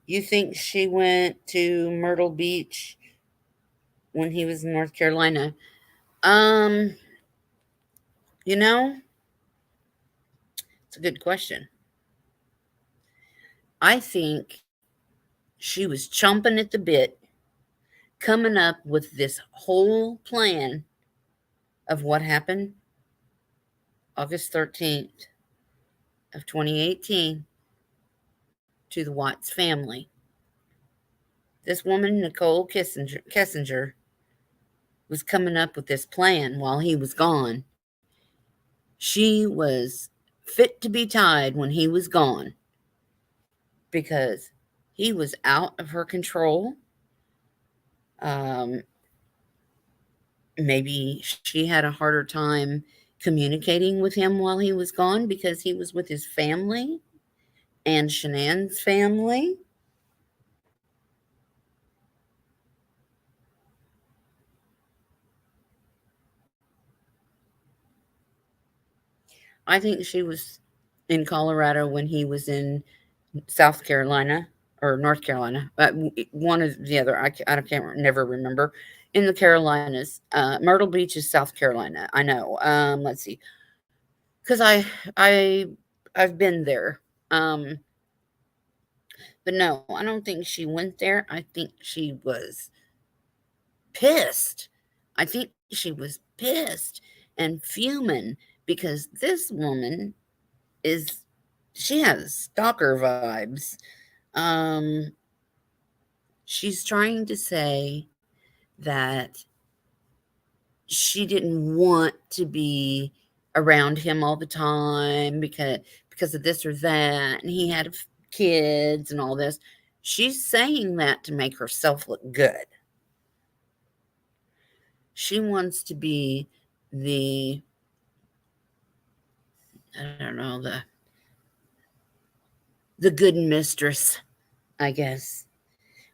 You think she went to Myrtle Beach when he was in North Carolina? It's a good question. I think she was chomping at the bit coming up with this whole plan of what happened August 13th of 2018 to the Watts family. This woman, Nicole Kessinger, was coming up with this plan while he was gone. She was fit to be tied when he was gone because he was out of her control. Maybe she had a harder time communicating with him while he was gone because he was with his family and Shanann's family. I think she was in Colorado when he was in South Carolina or North Carolina. One or the other. I can't never remember. In the Carolinas. Myrtle Beach is South Carolina. I know. Let's see. Because I've been there. But no, I don't think she went there. I think she was pissed. I think she was pissed and fuming because this woman she has stalker vibes. She's trying to say that she didn't want to be around him all the time because of this or that, and he had kids and all this. She's saying that to make herself look good. She wants to be the, I don't know, the good mistress, I guess,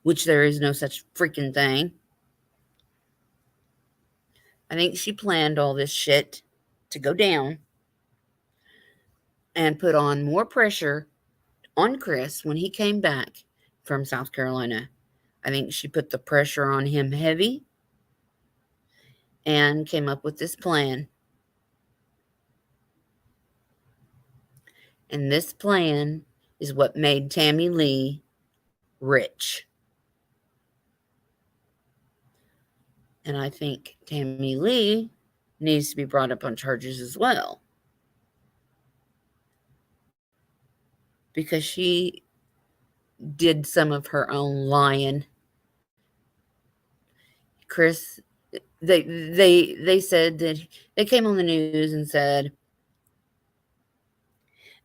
which there is no such freaking thing. I think she planned all this shit to go down and put on more pressure on Chris when he came back from South Carolina. I think she put the pressure on him heavy and came up with this plan. And this plan is what made Tammy Lee rich. And I think Tammy Lee needs to be brought up on charges as well. Because she did some of her own lying. Chris, they said that they came on the news and said,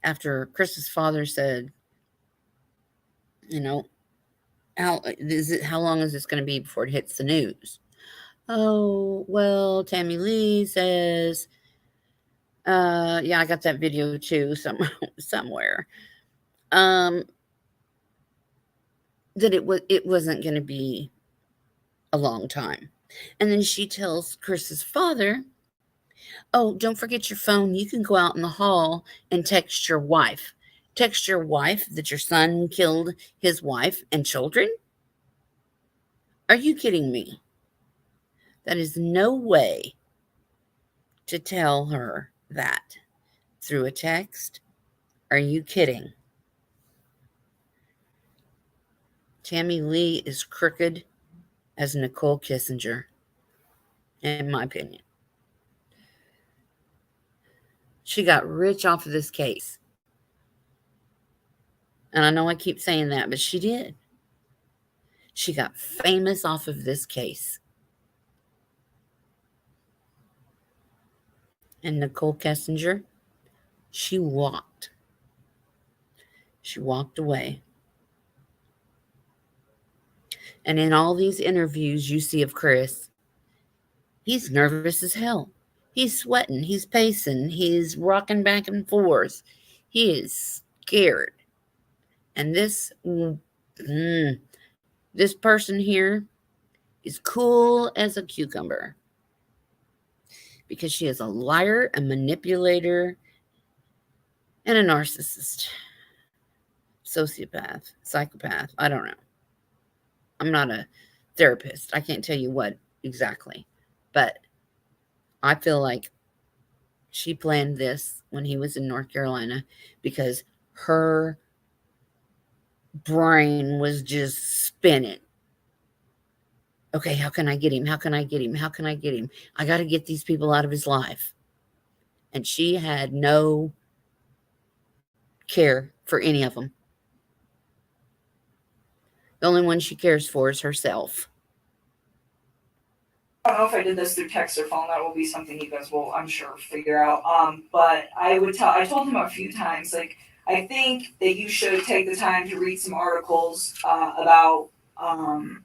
after Chris's father said, how long is this going to be before it hits the news? Oh, well, Tammy Lee says, yeah, I got that video too somewhere. That it wasn't going to be a long time. And then she tells Chris's father, oh, don't forget your phone. You can go out in the hall and text your wife. Text your wife that your son killed his wife and children? Are you kidding me? That is no way to tell her that through a text. Are you kidding? Tammy Lee is crooked as Nicole Kessinger, in my opinion. She got rich off of this case. And I know I keep saying that, but she did. She got famous off of this case. And Nicole Kessinger, she walked. She walked away. And in all these interviews you see of Chris, he's nervous as hell. He's sweating. He's pacing. He's rocking back and forth. He is scared. And this person here is cool as a cucumber. Because she is a liar, a manipulator, and a narcissist. Sociopath, psychopath. I don't know. I'm not a therapist. I can't tell you what exactly. But I feel like she planned this when he was in North Carolina because her brain was just spinning. Okay, how can I get him? How can I get him? How can I get him? I got to get these people out of his life. And she had no care for any of them. The only one she cares for is herself. I don't know if I did this through text or phone. That will be something you guys will, I'm sure, figure out. But I told him a few times, like, I think that you should take the time to read some articles about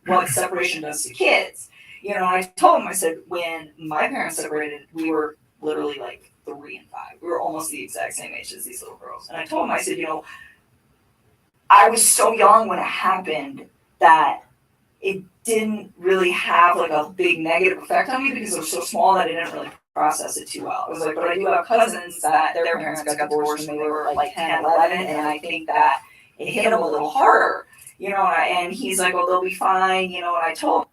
what separation does to kids. You know, and I told him, I said, when my parents separated, we were literally like 3 and 5. We were almost the exact same age as these little girls. And I told him, I said, you know, I was so young when it happened that it didn't really have like a big negative effect on me because it was so small that I didn't really process it too well. It was like, but I do have cousins that their parents got divorced when they were like 10, 11, and I think that it hit them a little harder, you know, and he's like, well, they'll be fine, you know, and I told him,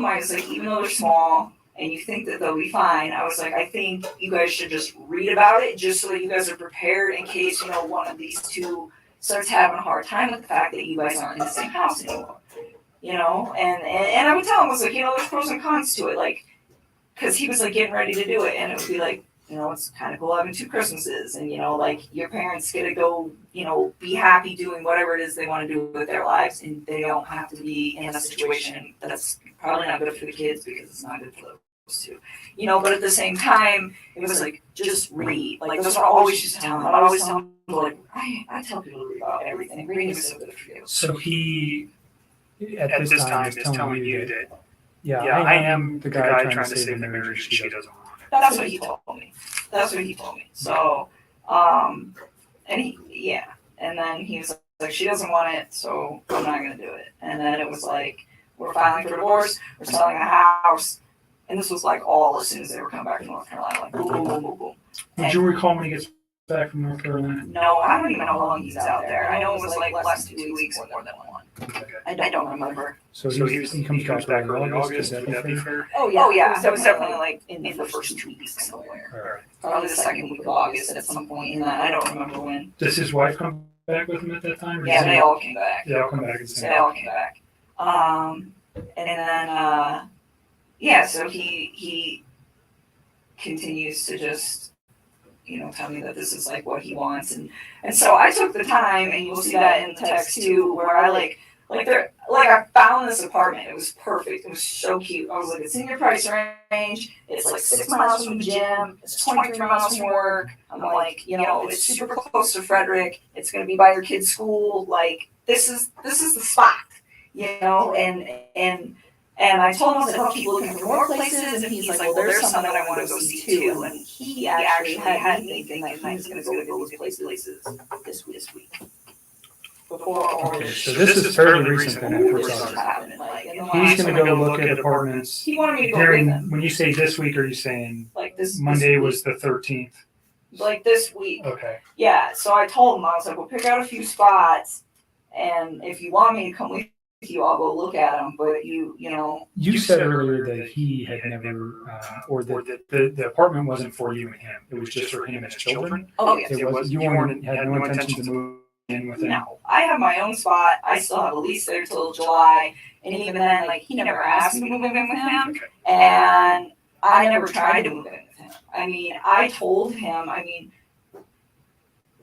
I was like, even though they're small and you think that they'll be fine, I was like, I think you guys should just read about it just so that you guys are prepared in case, you know, one of these two starts having a hard time with the fact that you guys aren't in the same house anymore. You know, and I would tell him, I was like, you know, there's pros and cons to it, like, because he was like getting ready to do it, and it would be like, you know, it's kind of cool having 2 Christmases, and you know, like your parents get to go, you know, be happy doing whatever it is they want to do with their lives, and they don't have to be in a situation that's probably not good for the kids because it's not good for those two, you know. But at the same time, it was like, just read. Like that's what I always used to tell him. I always tell him, like, I tell people to read about everything. Reading is so good for you. So he, at this time, is telling you that, yeah, I am the guy trying to save the marriage she doesn't want. That's what he told me. That's what he told me. So, and and then he was like, she doesn't want it, so I'm not gonna do it. And then it was like, we're filing for divorce, we're selling a house, and this was like all as soon as they were coming back from North Carolina, like boom, boom, boom, boom, boom. Would you recall when he gets back from North Carolina? No, I don't even know how long he's out there. I know it was like less than 2 weeks or more than 1. I don't remember. So he comes back early August. Would that be fair? Oh yeah, that was definitely like in the first 2 weeks somewhere. Probably the second week of August at some point in that. I don't remember when. Does his wife come back with him at that time? Yeah, they all came back. They all come back. They all came back. And then so he continues to just, you know, tell me that this is like what he wants, and so I took the time, and you'll see that in the text too, where I I found this apartment. It was perfect. It was so cute. I was like, it's in your price range. It's like 6 miles from the gym. It's 23 miles from work. I'm like, you know, it's super close to Frederick. It's gonna be by your kid's school. Like this is the spot, you know, and I told him, I said, I'll keep looking for more places, and he's like, well, there's some that I want to go see too. And he actually had me thinking that he was going to go to those places this week. Before all Okay, this so this is fairly recent then. happened. Like, in the He's last- going to go look at apartments. He wanted me to go during, with him. when you say this week, are you saying Like this Monday week. was the 13th? Like this week. Okay. Yeah, so I told him, I was like, well, pick out a few spots, and if you want me to come with you, I'll go look at them. But you know. You said earlier that he had never, or that the apartment wasn't for you and him. It was just for him and his children. Oh, yes. It was, you weren't, had no intention to move in with him. No, I have my own spot. I still have a lease there till July, and even then, like, he never asked me to move in with him, and I never tried to move in with him. I mean, I told him,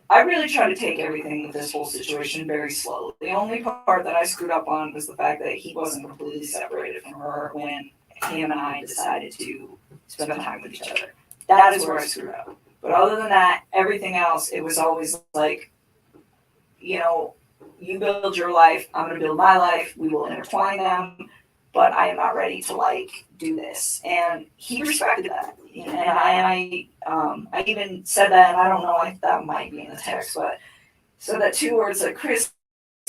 I really try to take everything with this whole situation very slowly. The only part that I screwed up on was the fact that he wasn't completely separated from her when him and I decided to spend time with each other. That is where I screwed up. But other than that, everything else, it was always like, you know, you build your life, I'm going to build my life, we will intertwine them, but I am not ready to, like, do this. And he respected that. And I even said that, and I don't know if that might be in the text, but said that 2 words like, Chris,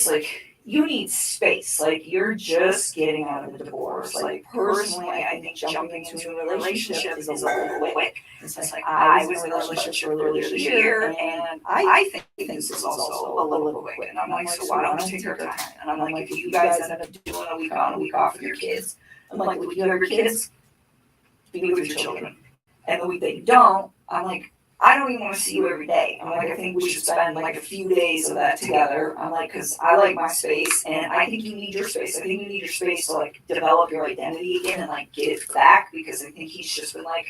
like, you need space. Like, you're just getting out of a divorce. Like, personally, I think jumping into a relationship is a little quick. It's like, I was in a relationship earlier this year, and I think this is also a little quick. And I'm like, so why don't you take your time? And I'm like, if you guys end up doing a week on, a week off with your kids, I'm like, if you have your kids, be with your children. And the week that you don't, I'm like, I don't even want to see you every day. I'm like, I think we should spend like a few days of that together. I'm like, because I like my space, and I think you need your space. I think you need your space to like develop your identity again and like get it back, because I think he's just been like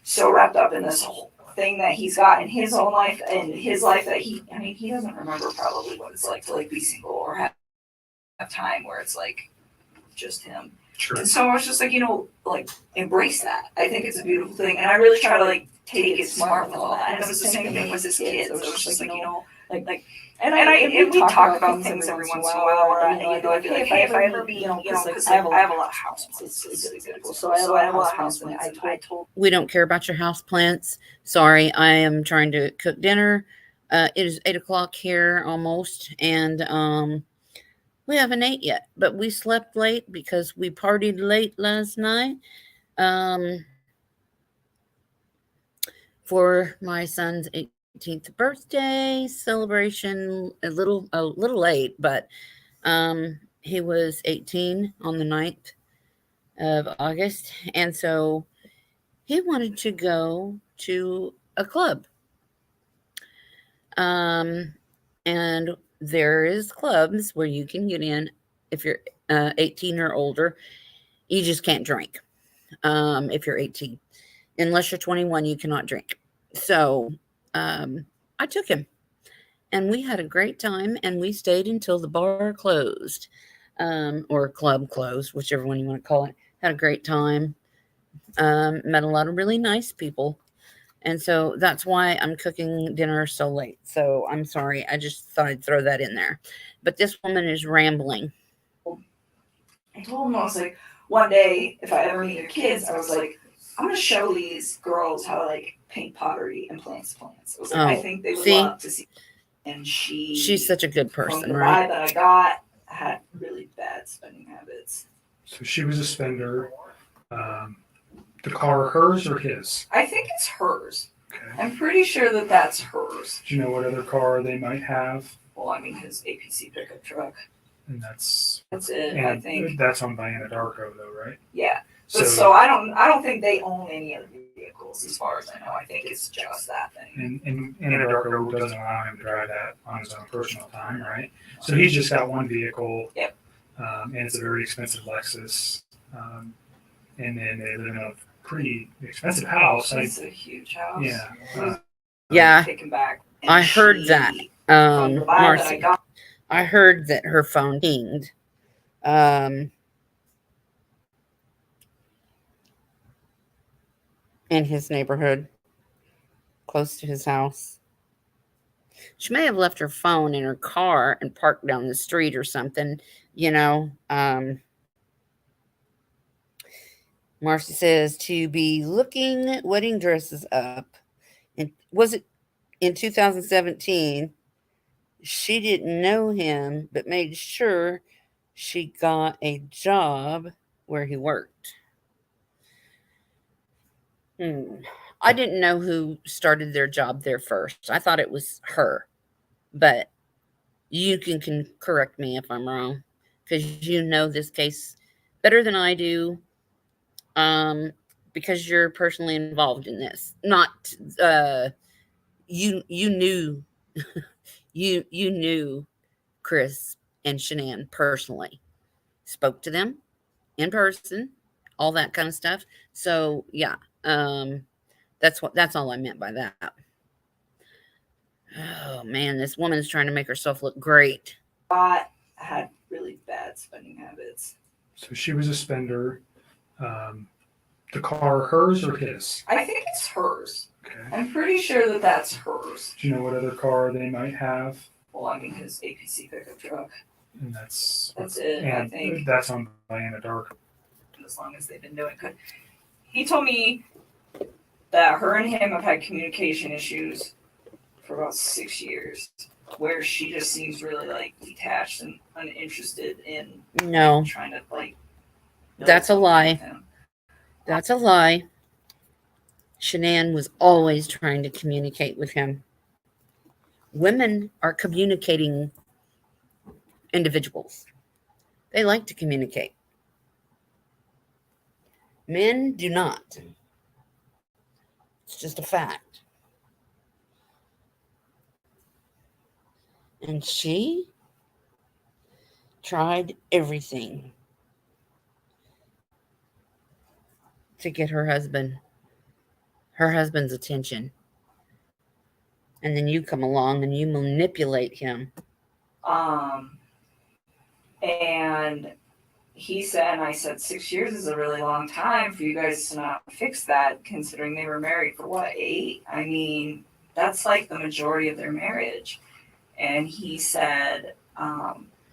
so wrapped up in this whole thing that he's got in his own life and his life that he doesn't remember probably what it's like to like be single or have time where it's like just him. Sure. And so I was just like, like embrace that. I think it's a beautiful thing, and I really try to like take it smart with all that. And it was the same thing with his kids. It was just like, and we talk about things every once in a while. Where I'd be like, hey, if I ever be, because I have a lot of houses. It's beautiful. So I have a lot of houses. I told. We don't care about your house plants. Sorry, I am trying to cook dinner. It is 8:00 here almost, and we haven't ate yet. But we slept late because we partied late last night. For my son's 18th birthday celebration, a little late, but he was 18 on the 9th of August, and so he wanted to go to a club. And there is clubs where you can get in if you're 18 or older. You just can't drink if you're 18. Unless you're 21, you cannot drink. So I took him, and we had a great time, and we stayed until the bar closed, or club closed, whichever one you want to call it. Had a great time. Met a lot of really nice people. And so that's why I'm cooking dinner so late. So I'm sorry. I just thought I'd throw that in there. But this woman is rambling. I told him, I was like, one day, if I ever meet your kids, I was like, I'm going to show these girls how to like paint pottery and plants. I was like, I think they would love to see. And she's such a good person, from the right? vibe that I got, had really bad spending habits. So she was a spender. The car, hers or his? I think it's hers. Okay. I'm pretty sure that that's hers. Do you know what other car they might have? Well, I mean, his APC pickup truck. And that's it. and I think that's owned by Anadarko, though, right? Yeah. But so I don't think they own any other vehicles, as far as I know. I think it's just that thing. And Anadarko doesn't allow him to drive that on his own personal time, right? So he's just got one vehicle. Yep. And it's a very expensive Lexus. And then they live in a pretty expensive house. It's a huge house. Yeah. Yeah. Taken back. I heard that. Marcy. I heard that her phone pinged. In his neighborhood, close to his house. She may have left her phone in her car and parked down the street or something, Marcy says to be looking wedding dresses up. And was it in 2017? She didn't know him, but made sure she got a job where he worked. I didn't know who started their job there first. I thought it was her, but you can correct me if I'm wrong, because you know this case better than I do, because you're personally involved in this. Not you knew you knew Chris and Shanann personally, spoke to them in person, all that kind of stuff. So yeah. That's all I meant by that. Oh man, this woman is trying to make herself look great. I had really bad spending habits. So she was a spender. The car, hers or his? I think it's hers. Okay. I'm pretty sure that that's hers. Do you know what other car they might have? Well, I mean, his APC pickup truck. And that's it. And I think that's owned by Anadarko. As long as they've been doing good. He told me that her and him have had communication issues for about 6 years. where she just seems really like detached and uninterested in No. trying to like. build That's a something with lie. him. That's a lie. Shanann was always trying to communicate with him. Women are communicating individuals. They like to communicate. Men do not. It's just a fact. And she tried everything to get her husband's attention. And then you come along and you manipulate him. And he said, and I said, 6 years is a really long time for you guys to not fix that, considering they were married for what, 8? I mean, that's like the majority of their marriage. And he said,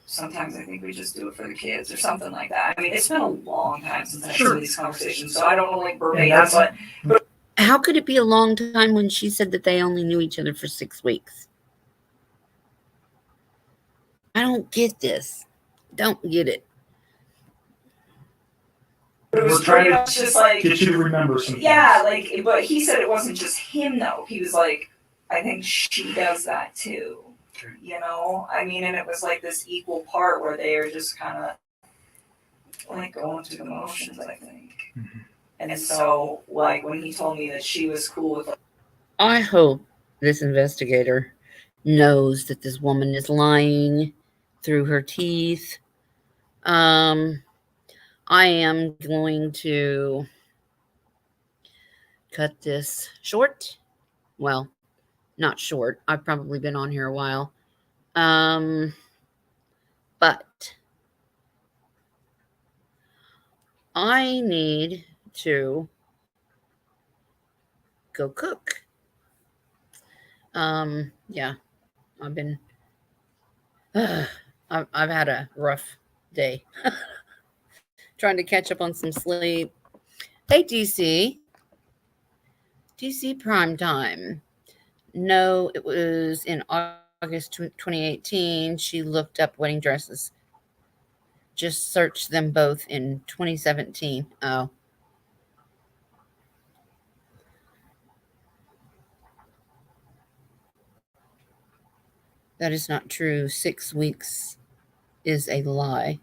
sometimes I think we just do it for the kids or something like that. I mean, it's been a long time since I've had these conversations, so I don't know like verbatim, but How could it be a long time when she said that they only knew each other for 6 weeks? I don't get this. Don't get it. it was pretty much just like get you to remember some yeah, like, but he said it wasn't just him though. He was like, I think she does that too. You know, I mean, and it was like this equal part where they are just kind of like going through the motions, I think. Mm-hmm. And so, like, when he told me that she was cool with, I hope this investigator knows that this woman is lying through her teeth. I am going to cut this short. Well, not short. I've probably been on here a while. But I need to go cook. Yeah, I've been, I've had a rough day trying to catch up on some sleep. Hey, DC Prime Time. No, it was in August 2018. She looked up wedding dresses. Just searched them both in 2017. Oh. That is not true. 6 weeks is a lie.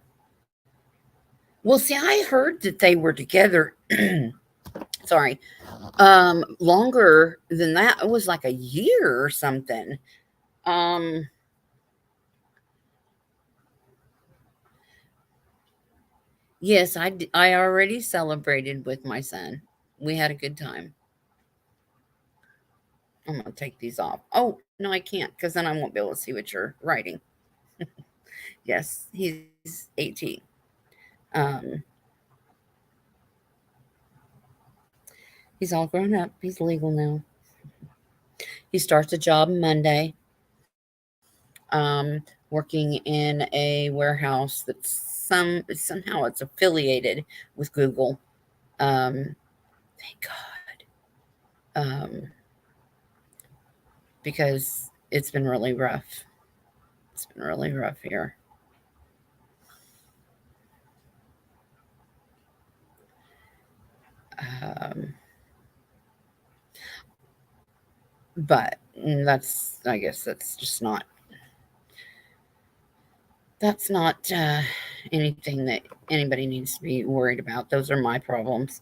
Well, see, I heard that they were together. Sorry. Longer than that. It was like a year or something. Yes, I already celebrated with my son. We had a good time. I'm going to take these off. Oh, no, I can't because then I won't be able to see what you're writing. Yes, he's 18. He's all grown up. He's legal now. He starts a job Monday, working in a warehouse that's somehow it's affiliated with Google. Thank God. Because it's been really rough. It's been really rough here. But I guess that's just not, that's not anything that anybody needs to be worried about. Those are my problems.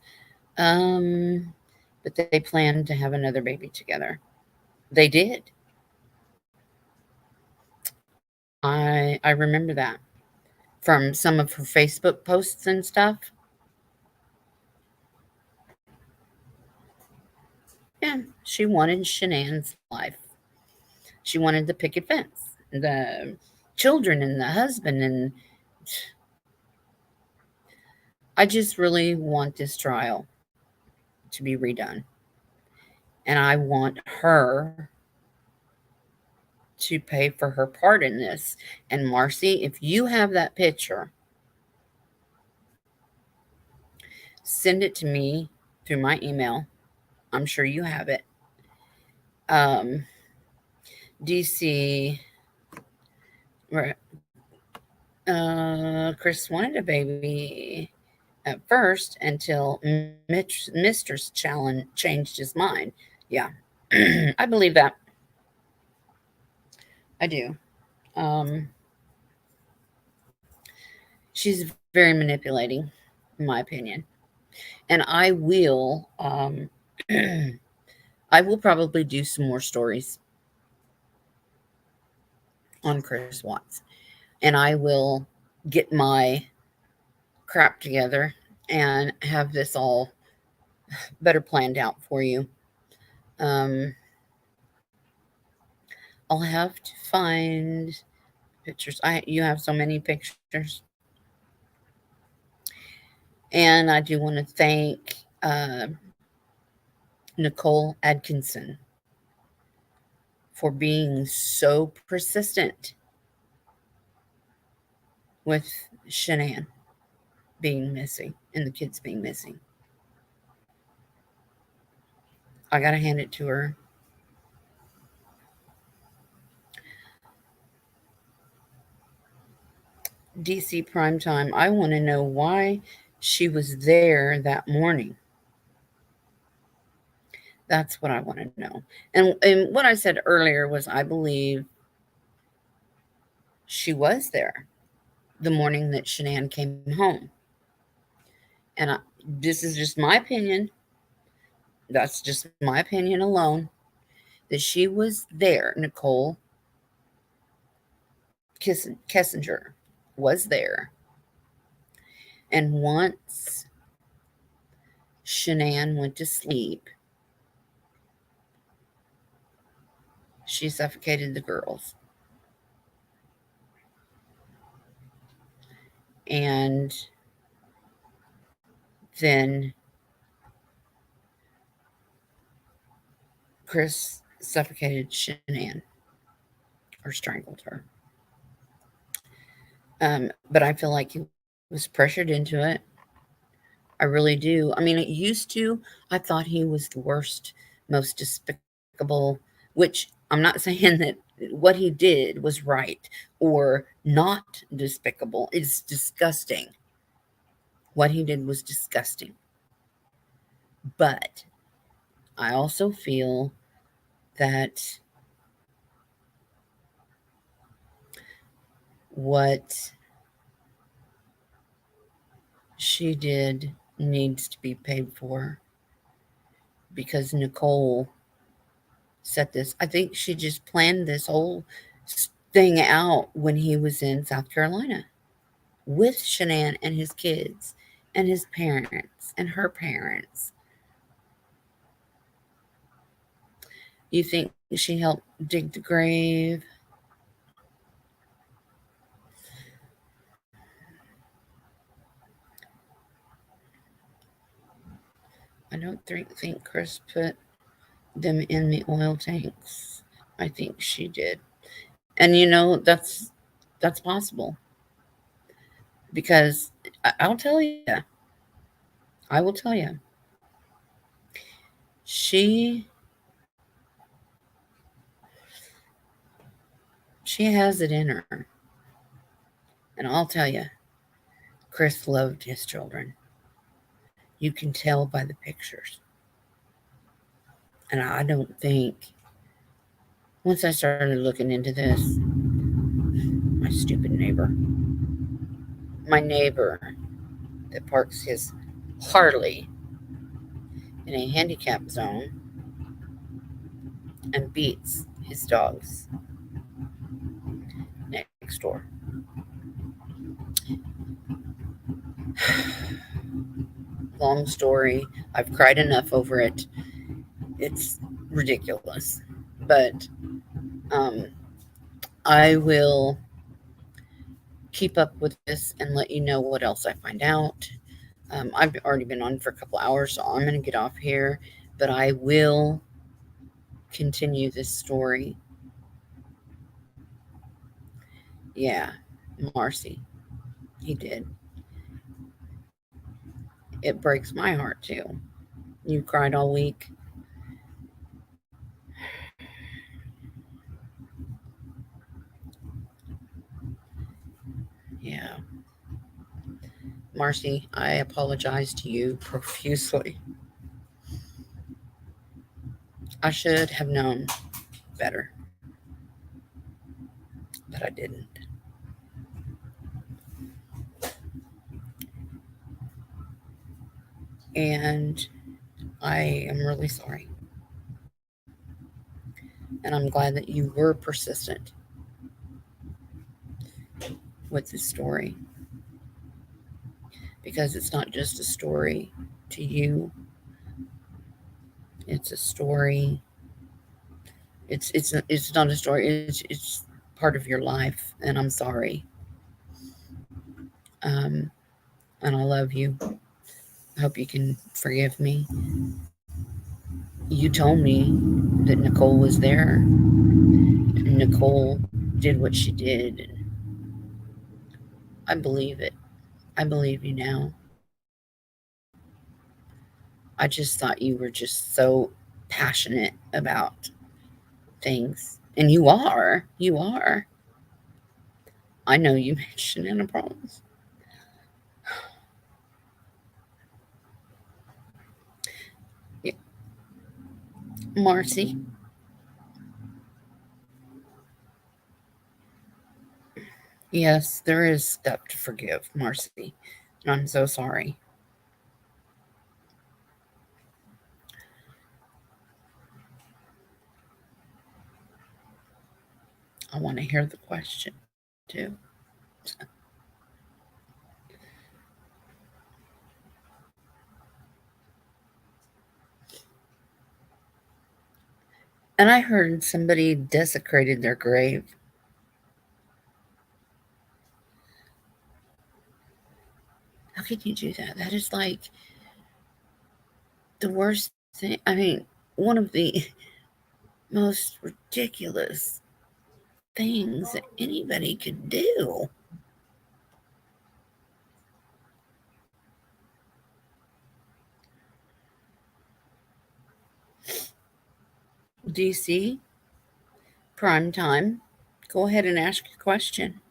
But they planned to have another baby together. They did. I remember that from some of her Facebook posts and stuff. Yeah, she wanted Shanann's life. She wanted the picket fence, the children, and the husband. And I just really want this trial to be redone. And I want her to pay for her part in this. And Marcy, if you have that picture, send it to me through my email. I'm sure you have it. DC, Right. Chris wanted a baby at first until Mistress Challen changed his mind. Yeah, I believe that. I do. She's very manipulating, in my opinion, and I will. I will probably do some more stories on Chris Watts, and I will get my crap together and have this all better planned out for you. I'll have to find pictures. You have so many pictures. And I do want to thank Nicole Atkinson for being so persistent with Shanann being missing and the kids being missing. I got to hand it to her. DC Primetime, I want to know why she was there that morning. That's what I want to know. And what I said earlier was I believe she was there the morning that Shanann came home. And this is just my opinion. That's just my opinion alone. That she was there. Nicole Kessinger was there. And once Shanann went to sleep, she suffocated the girls. And then Chris suffocated Shanann or strangled her. But I feel like he was pressured into it. I really do. I mean, it used to, I thought he was the worst, most despicable, which I'm not saying that what he did was right or not despicable. It's disgusting. What he did was disgusting. But I also feel that what she did needs to be paid for because Nicole set this. I think she just planned this whole thing out when he was in South Carolina with Shanann and his kids and his parents and her parents. You think she helped dig the grave? I don't think Chris put them in the oil tanks. I think she did. And that's possible. Because I'll tell you. I will tell you. She has it in her. And I'll tell you, Chris loved his children. You can tell by the pictures. And I don't think, once I started looking into this, my stupid neighbor, my neighbor that parks his Harley in a handicap zone and beats his dogs next door. Long story. I've cried enough over it. It's ridiculous. But I will keep up with this and let you know what else I find out. I've already been on for a couple hours, so I'm going to get off here. But I will continue this story. Yeah, Marcy. He did. It breaks my heart, too. You cried all week. Marcy, I apologize to you profusely. I should have known better, but I didn't. And I am really sorry. And I'm glad that you were persistent with this story, because it's not just a story to you. It's a story. It's not a story. It's part of your life, and I'm sorry. And I love you. I hope you can forgive me. You told me that Nicole was there. Nicole did what she did. I believe it. I believe you now. I just thought you were just so passionate about things. And you are. You are. I know you made Shanana problems. Yeah. Marcy. Yes, there is stuff to forgive, Marcy. And I'm so sorry. I want to hear the question too. And I heard somebody desecrated their grave. How could you do that? That is like the worst thing. I mean, one of the most ridiculous things that anybody could do. DC, prime time. Go ahead and ask your question.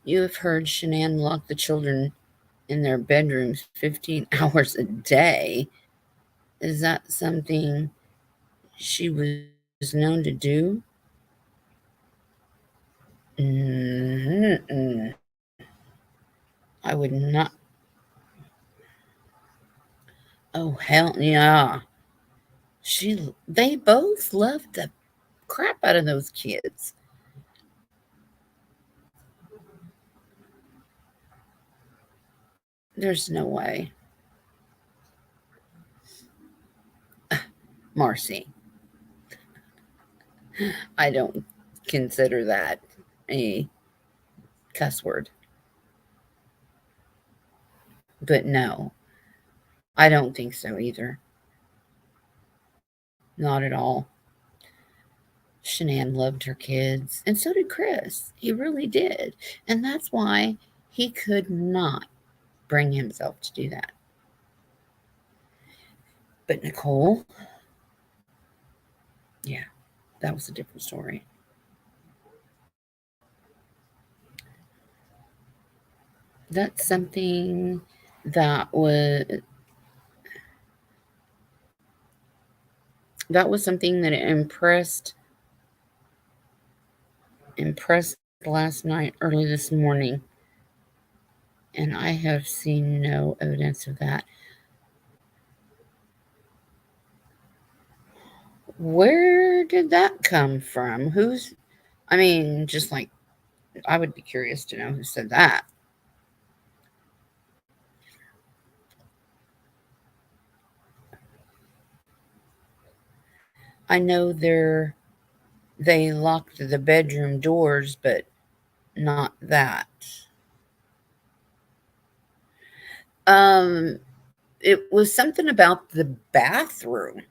You have heard Shanann lock the children in their bedrooms 15 hours a day. Is that something she was known to do? Mm-mm. I would not. Oh, hell yeah. They both loved the crap out of those kids. There's no way. Marcy, I don't consider that a cuss word. But no, I don't think so either. Not at all. Shanann loved her kids, and so did Chris. He really did. And that's why he could not bring himself to do that. But Nicole, yeah, that was a different story. That's something that was something that impressed last night, early this morning. And I have seen no evidence of that. Where did that come from? Just like, I would be curious to know who said that. I know they locked the bedroom doors, but not that. It was something about the bathroom,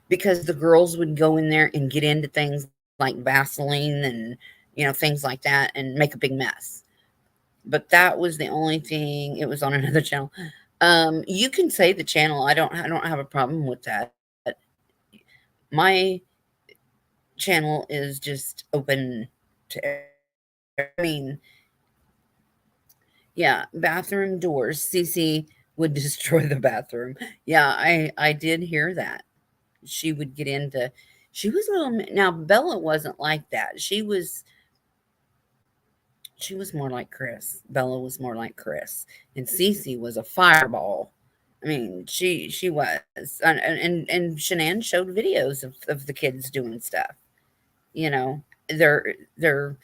because the girls would go in there and get into things like Vaseline things like that, and make a big mess. But that was the only thing. It was on another channel. You can say the channel. I don't have a problem with that. My channel is just open to, yeah, bathroom doors. Cece would destroy the bathroom. Yeah, I did hear that. She would get into, she was a little, now Bella wasn't like that. She was more like Chris. Bella was more like Chris. And Cece was a fireball. I mean, she was. And Shanann showed videos of the kids doing stuff. Their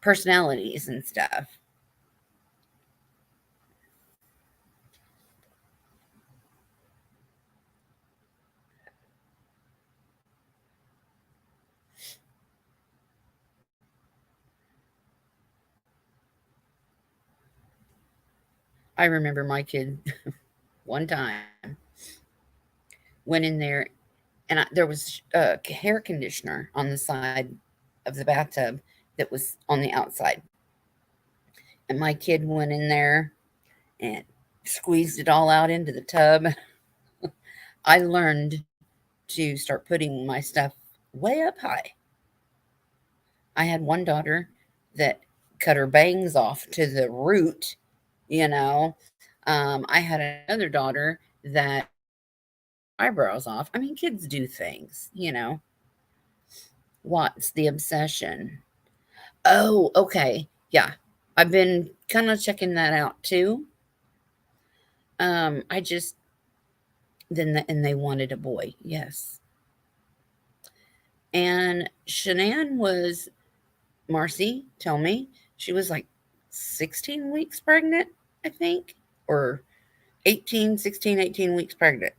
personalities and stuff. I remember my kid one time went in there, and there was a hair conditioner on the side of the bathtub that was on the outside. And my kid went in there and squeezed it all out into the tub. I learned to start putting my stuff way up high. I had one daughter that cut her bangs off to the root, I had another daughter that eyebrows off. I mean, kids do things, What's the obsession? Oh, okay. Yeah. I've been kind of checking that out too. I just, and they wanted a boy. Yes. And Shanann was, Marcy, tell me, she was like 16 weeks pregnant, I think, or 18 weeks pregnant.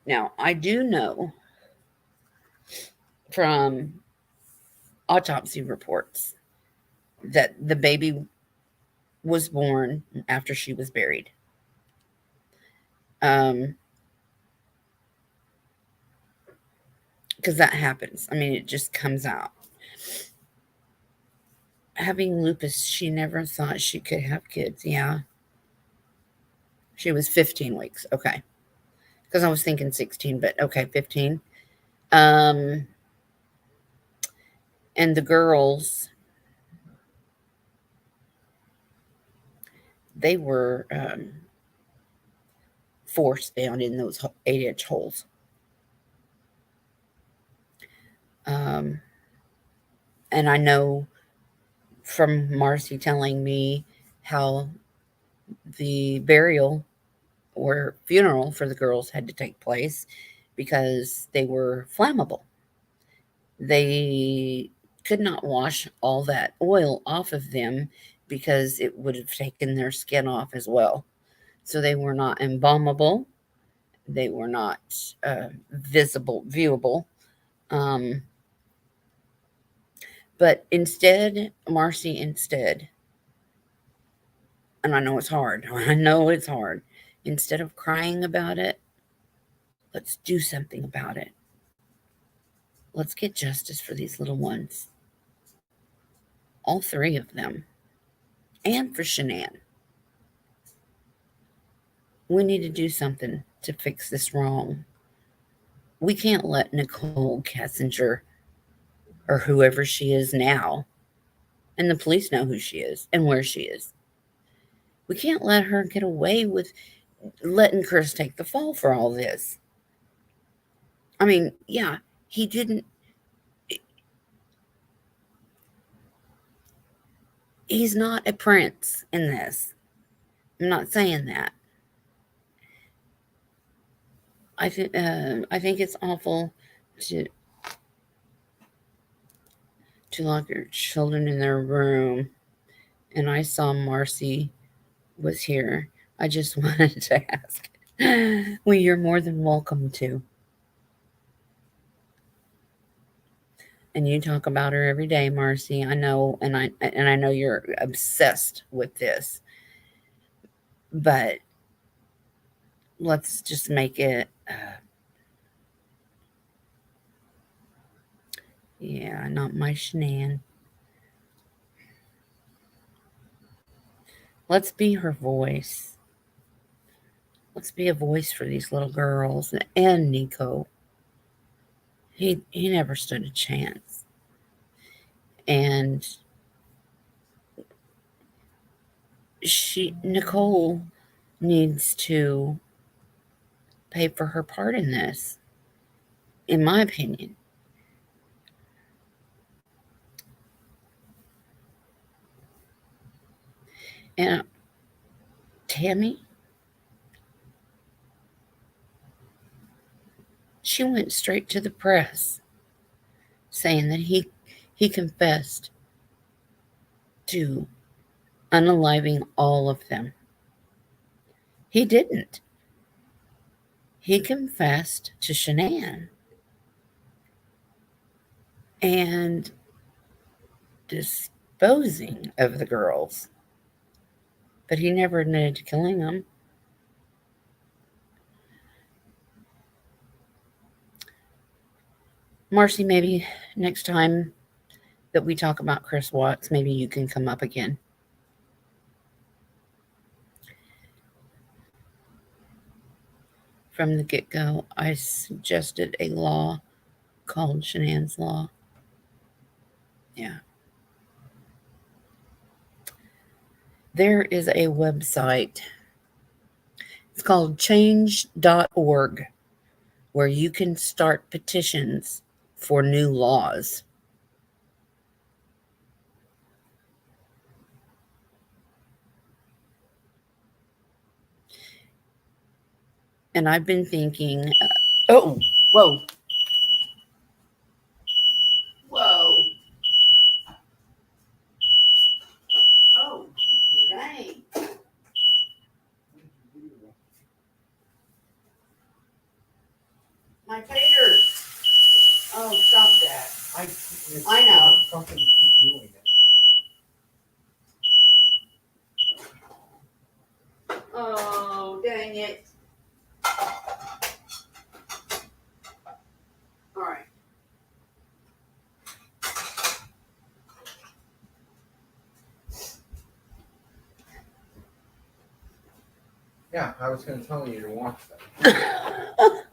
Now, I do know from autopsy reports that the baby was born after she was buried. Because that happens. I mean, it just comes out. Having lupus, she never thought she could have kids. Yeah. She was 15 weeks. Okay. Because I was thinking 16, but okay, 15. And the girls, they were forced down in those 8-inch holes. And I know from Marcy telling me how the burial or funeral for the girls had to take place because they were flammable. They could not wash all that oil off of them because it would have taken their skin off as well. So they were not embalmable. They were not viewable. But instead, Marcy, and I know it's hard. Instead of crying about it, let's do something about it. Let's get justice for these little ones. All 3 of them. And for Shanann. We need to do something to fix this wrong. We can't let Nicole Kessinger, or whoever she is now, and the police know who she is and where she is. We can't let her get away with letting Chris take the fall for all this. I mean, yeah, he didn't. He's not a prince in this. I'm not saying that. I think it's awful to lock your children in their room. And I saw Marcy was here. I just wanted to ask. Well, you're more than welcome to. And you talk about her every day, Marcy. I know, and I know you're obsessed with this. But let's just make it Yeah, not my Shanann. Let's be her voice. Let's be a voice for these little girls and Nico. He never stood a chance. And Nicole needs to pay for her part in this, in my opinion. And Tammy, she went straight to the press saying that he confessed to unaliving all of them. He didn't. He confessed to Shanann and disposing of the girls. But he never admitted to killing them. Marcy, maybe next time that we talk about Chris Watts, maybe you can come up again. From the get-go, I suggested a law called Shanann's Law. Yeah. There is a website. It's called change.org, where you can start petitions for new laws. And I've been thinking, whoa. Oh, dang. My fingers. Oh, stop that. I know. Something you keep doing it. Oh, dang it. All right. Yeah, I was going to tell you to watch that.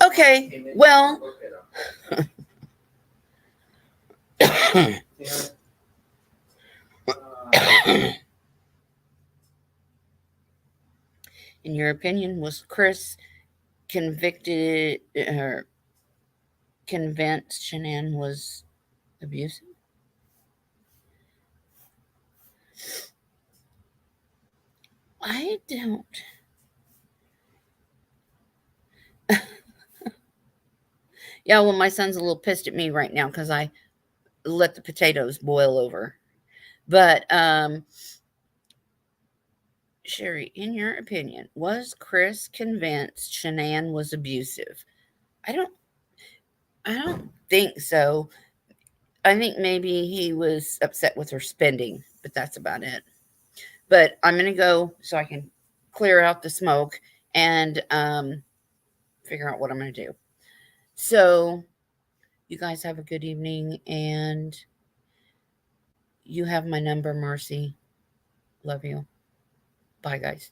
Okay, well. In your opinion, was Chris convicted or convinced Shanann was abusive? I don't. Yeah, well, my son's a little pissed at me right now because I let the potatoes boil over. But, Sherry, in your opinion, was Chris convinced Shanann was abusive? I don't think so. I think maybe he was upset with her spending, but that's about it. But I'm going to go so I can clear out the smoke and figure out what I'm going to do. So you guys have a good evening, and you have my number, Marcy. Love you. Bye, guys.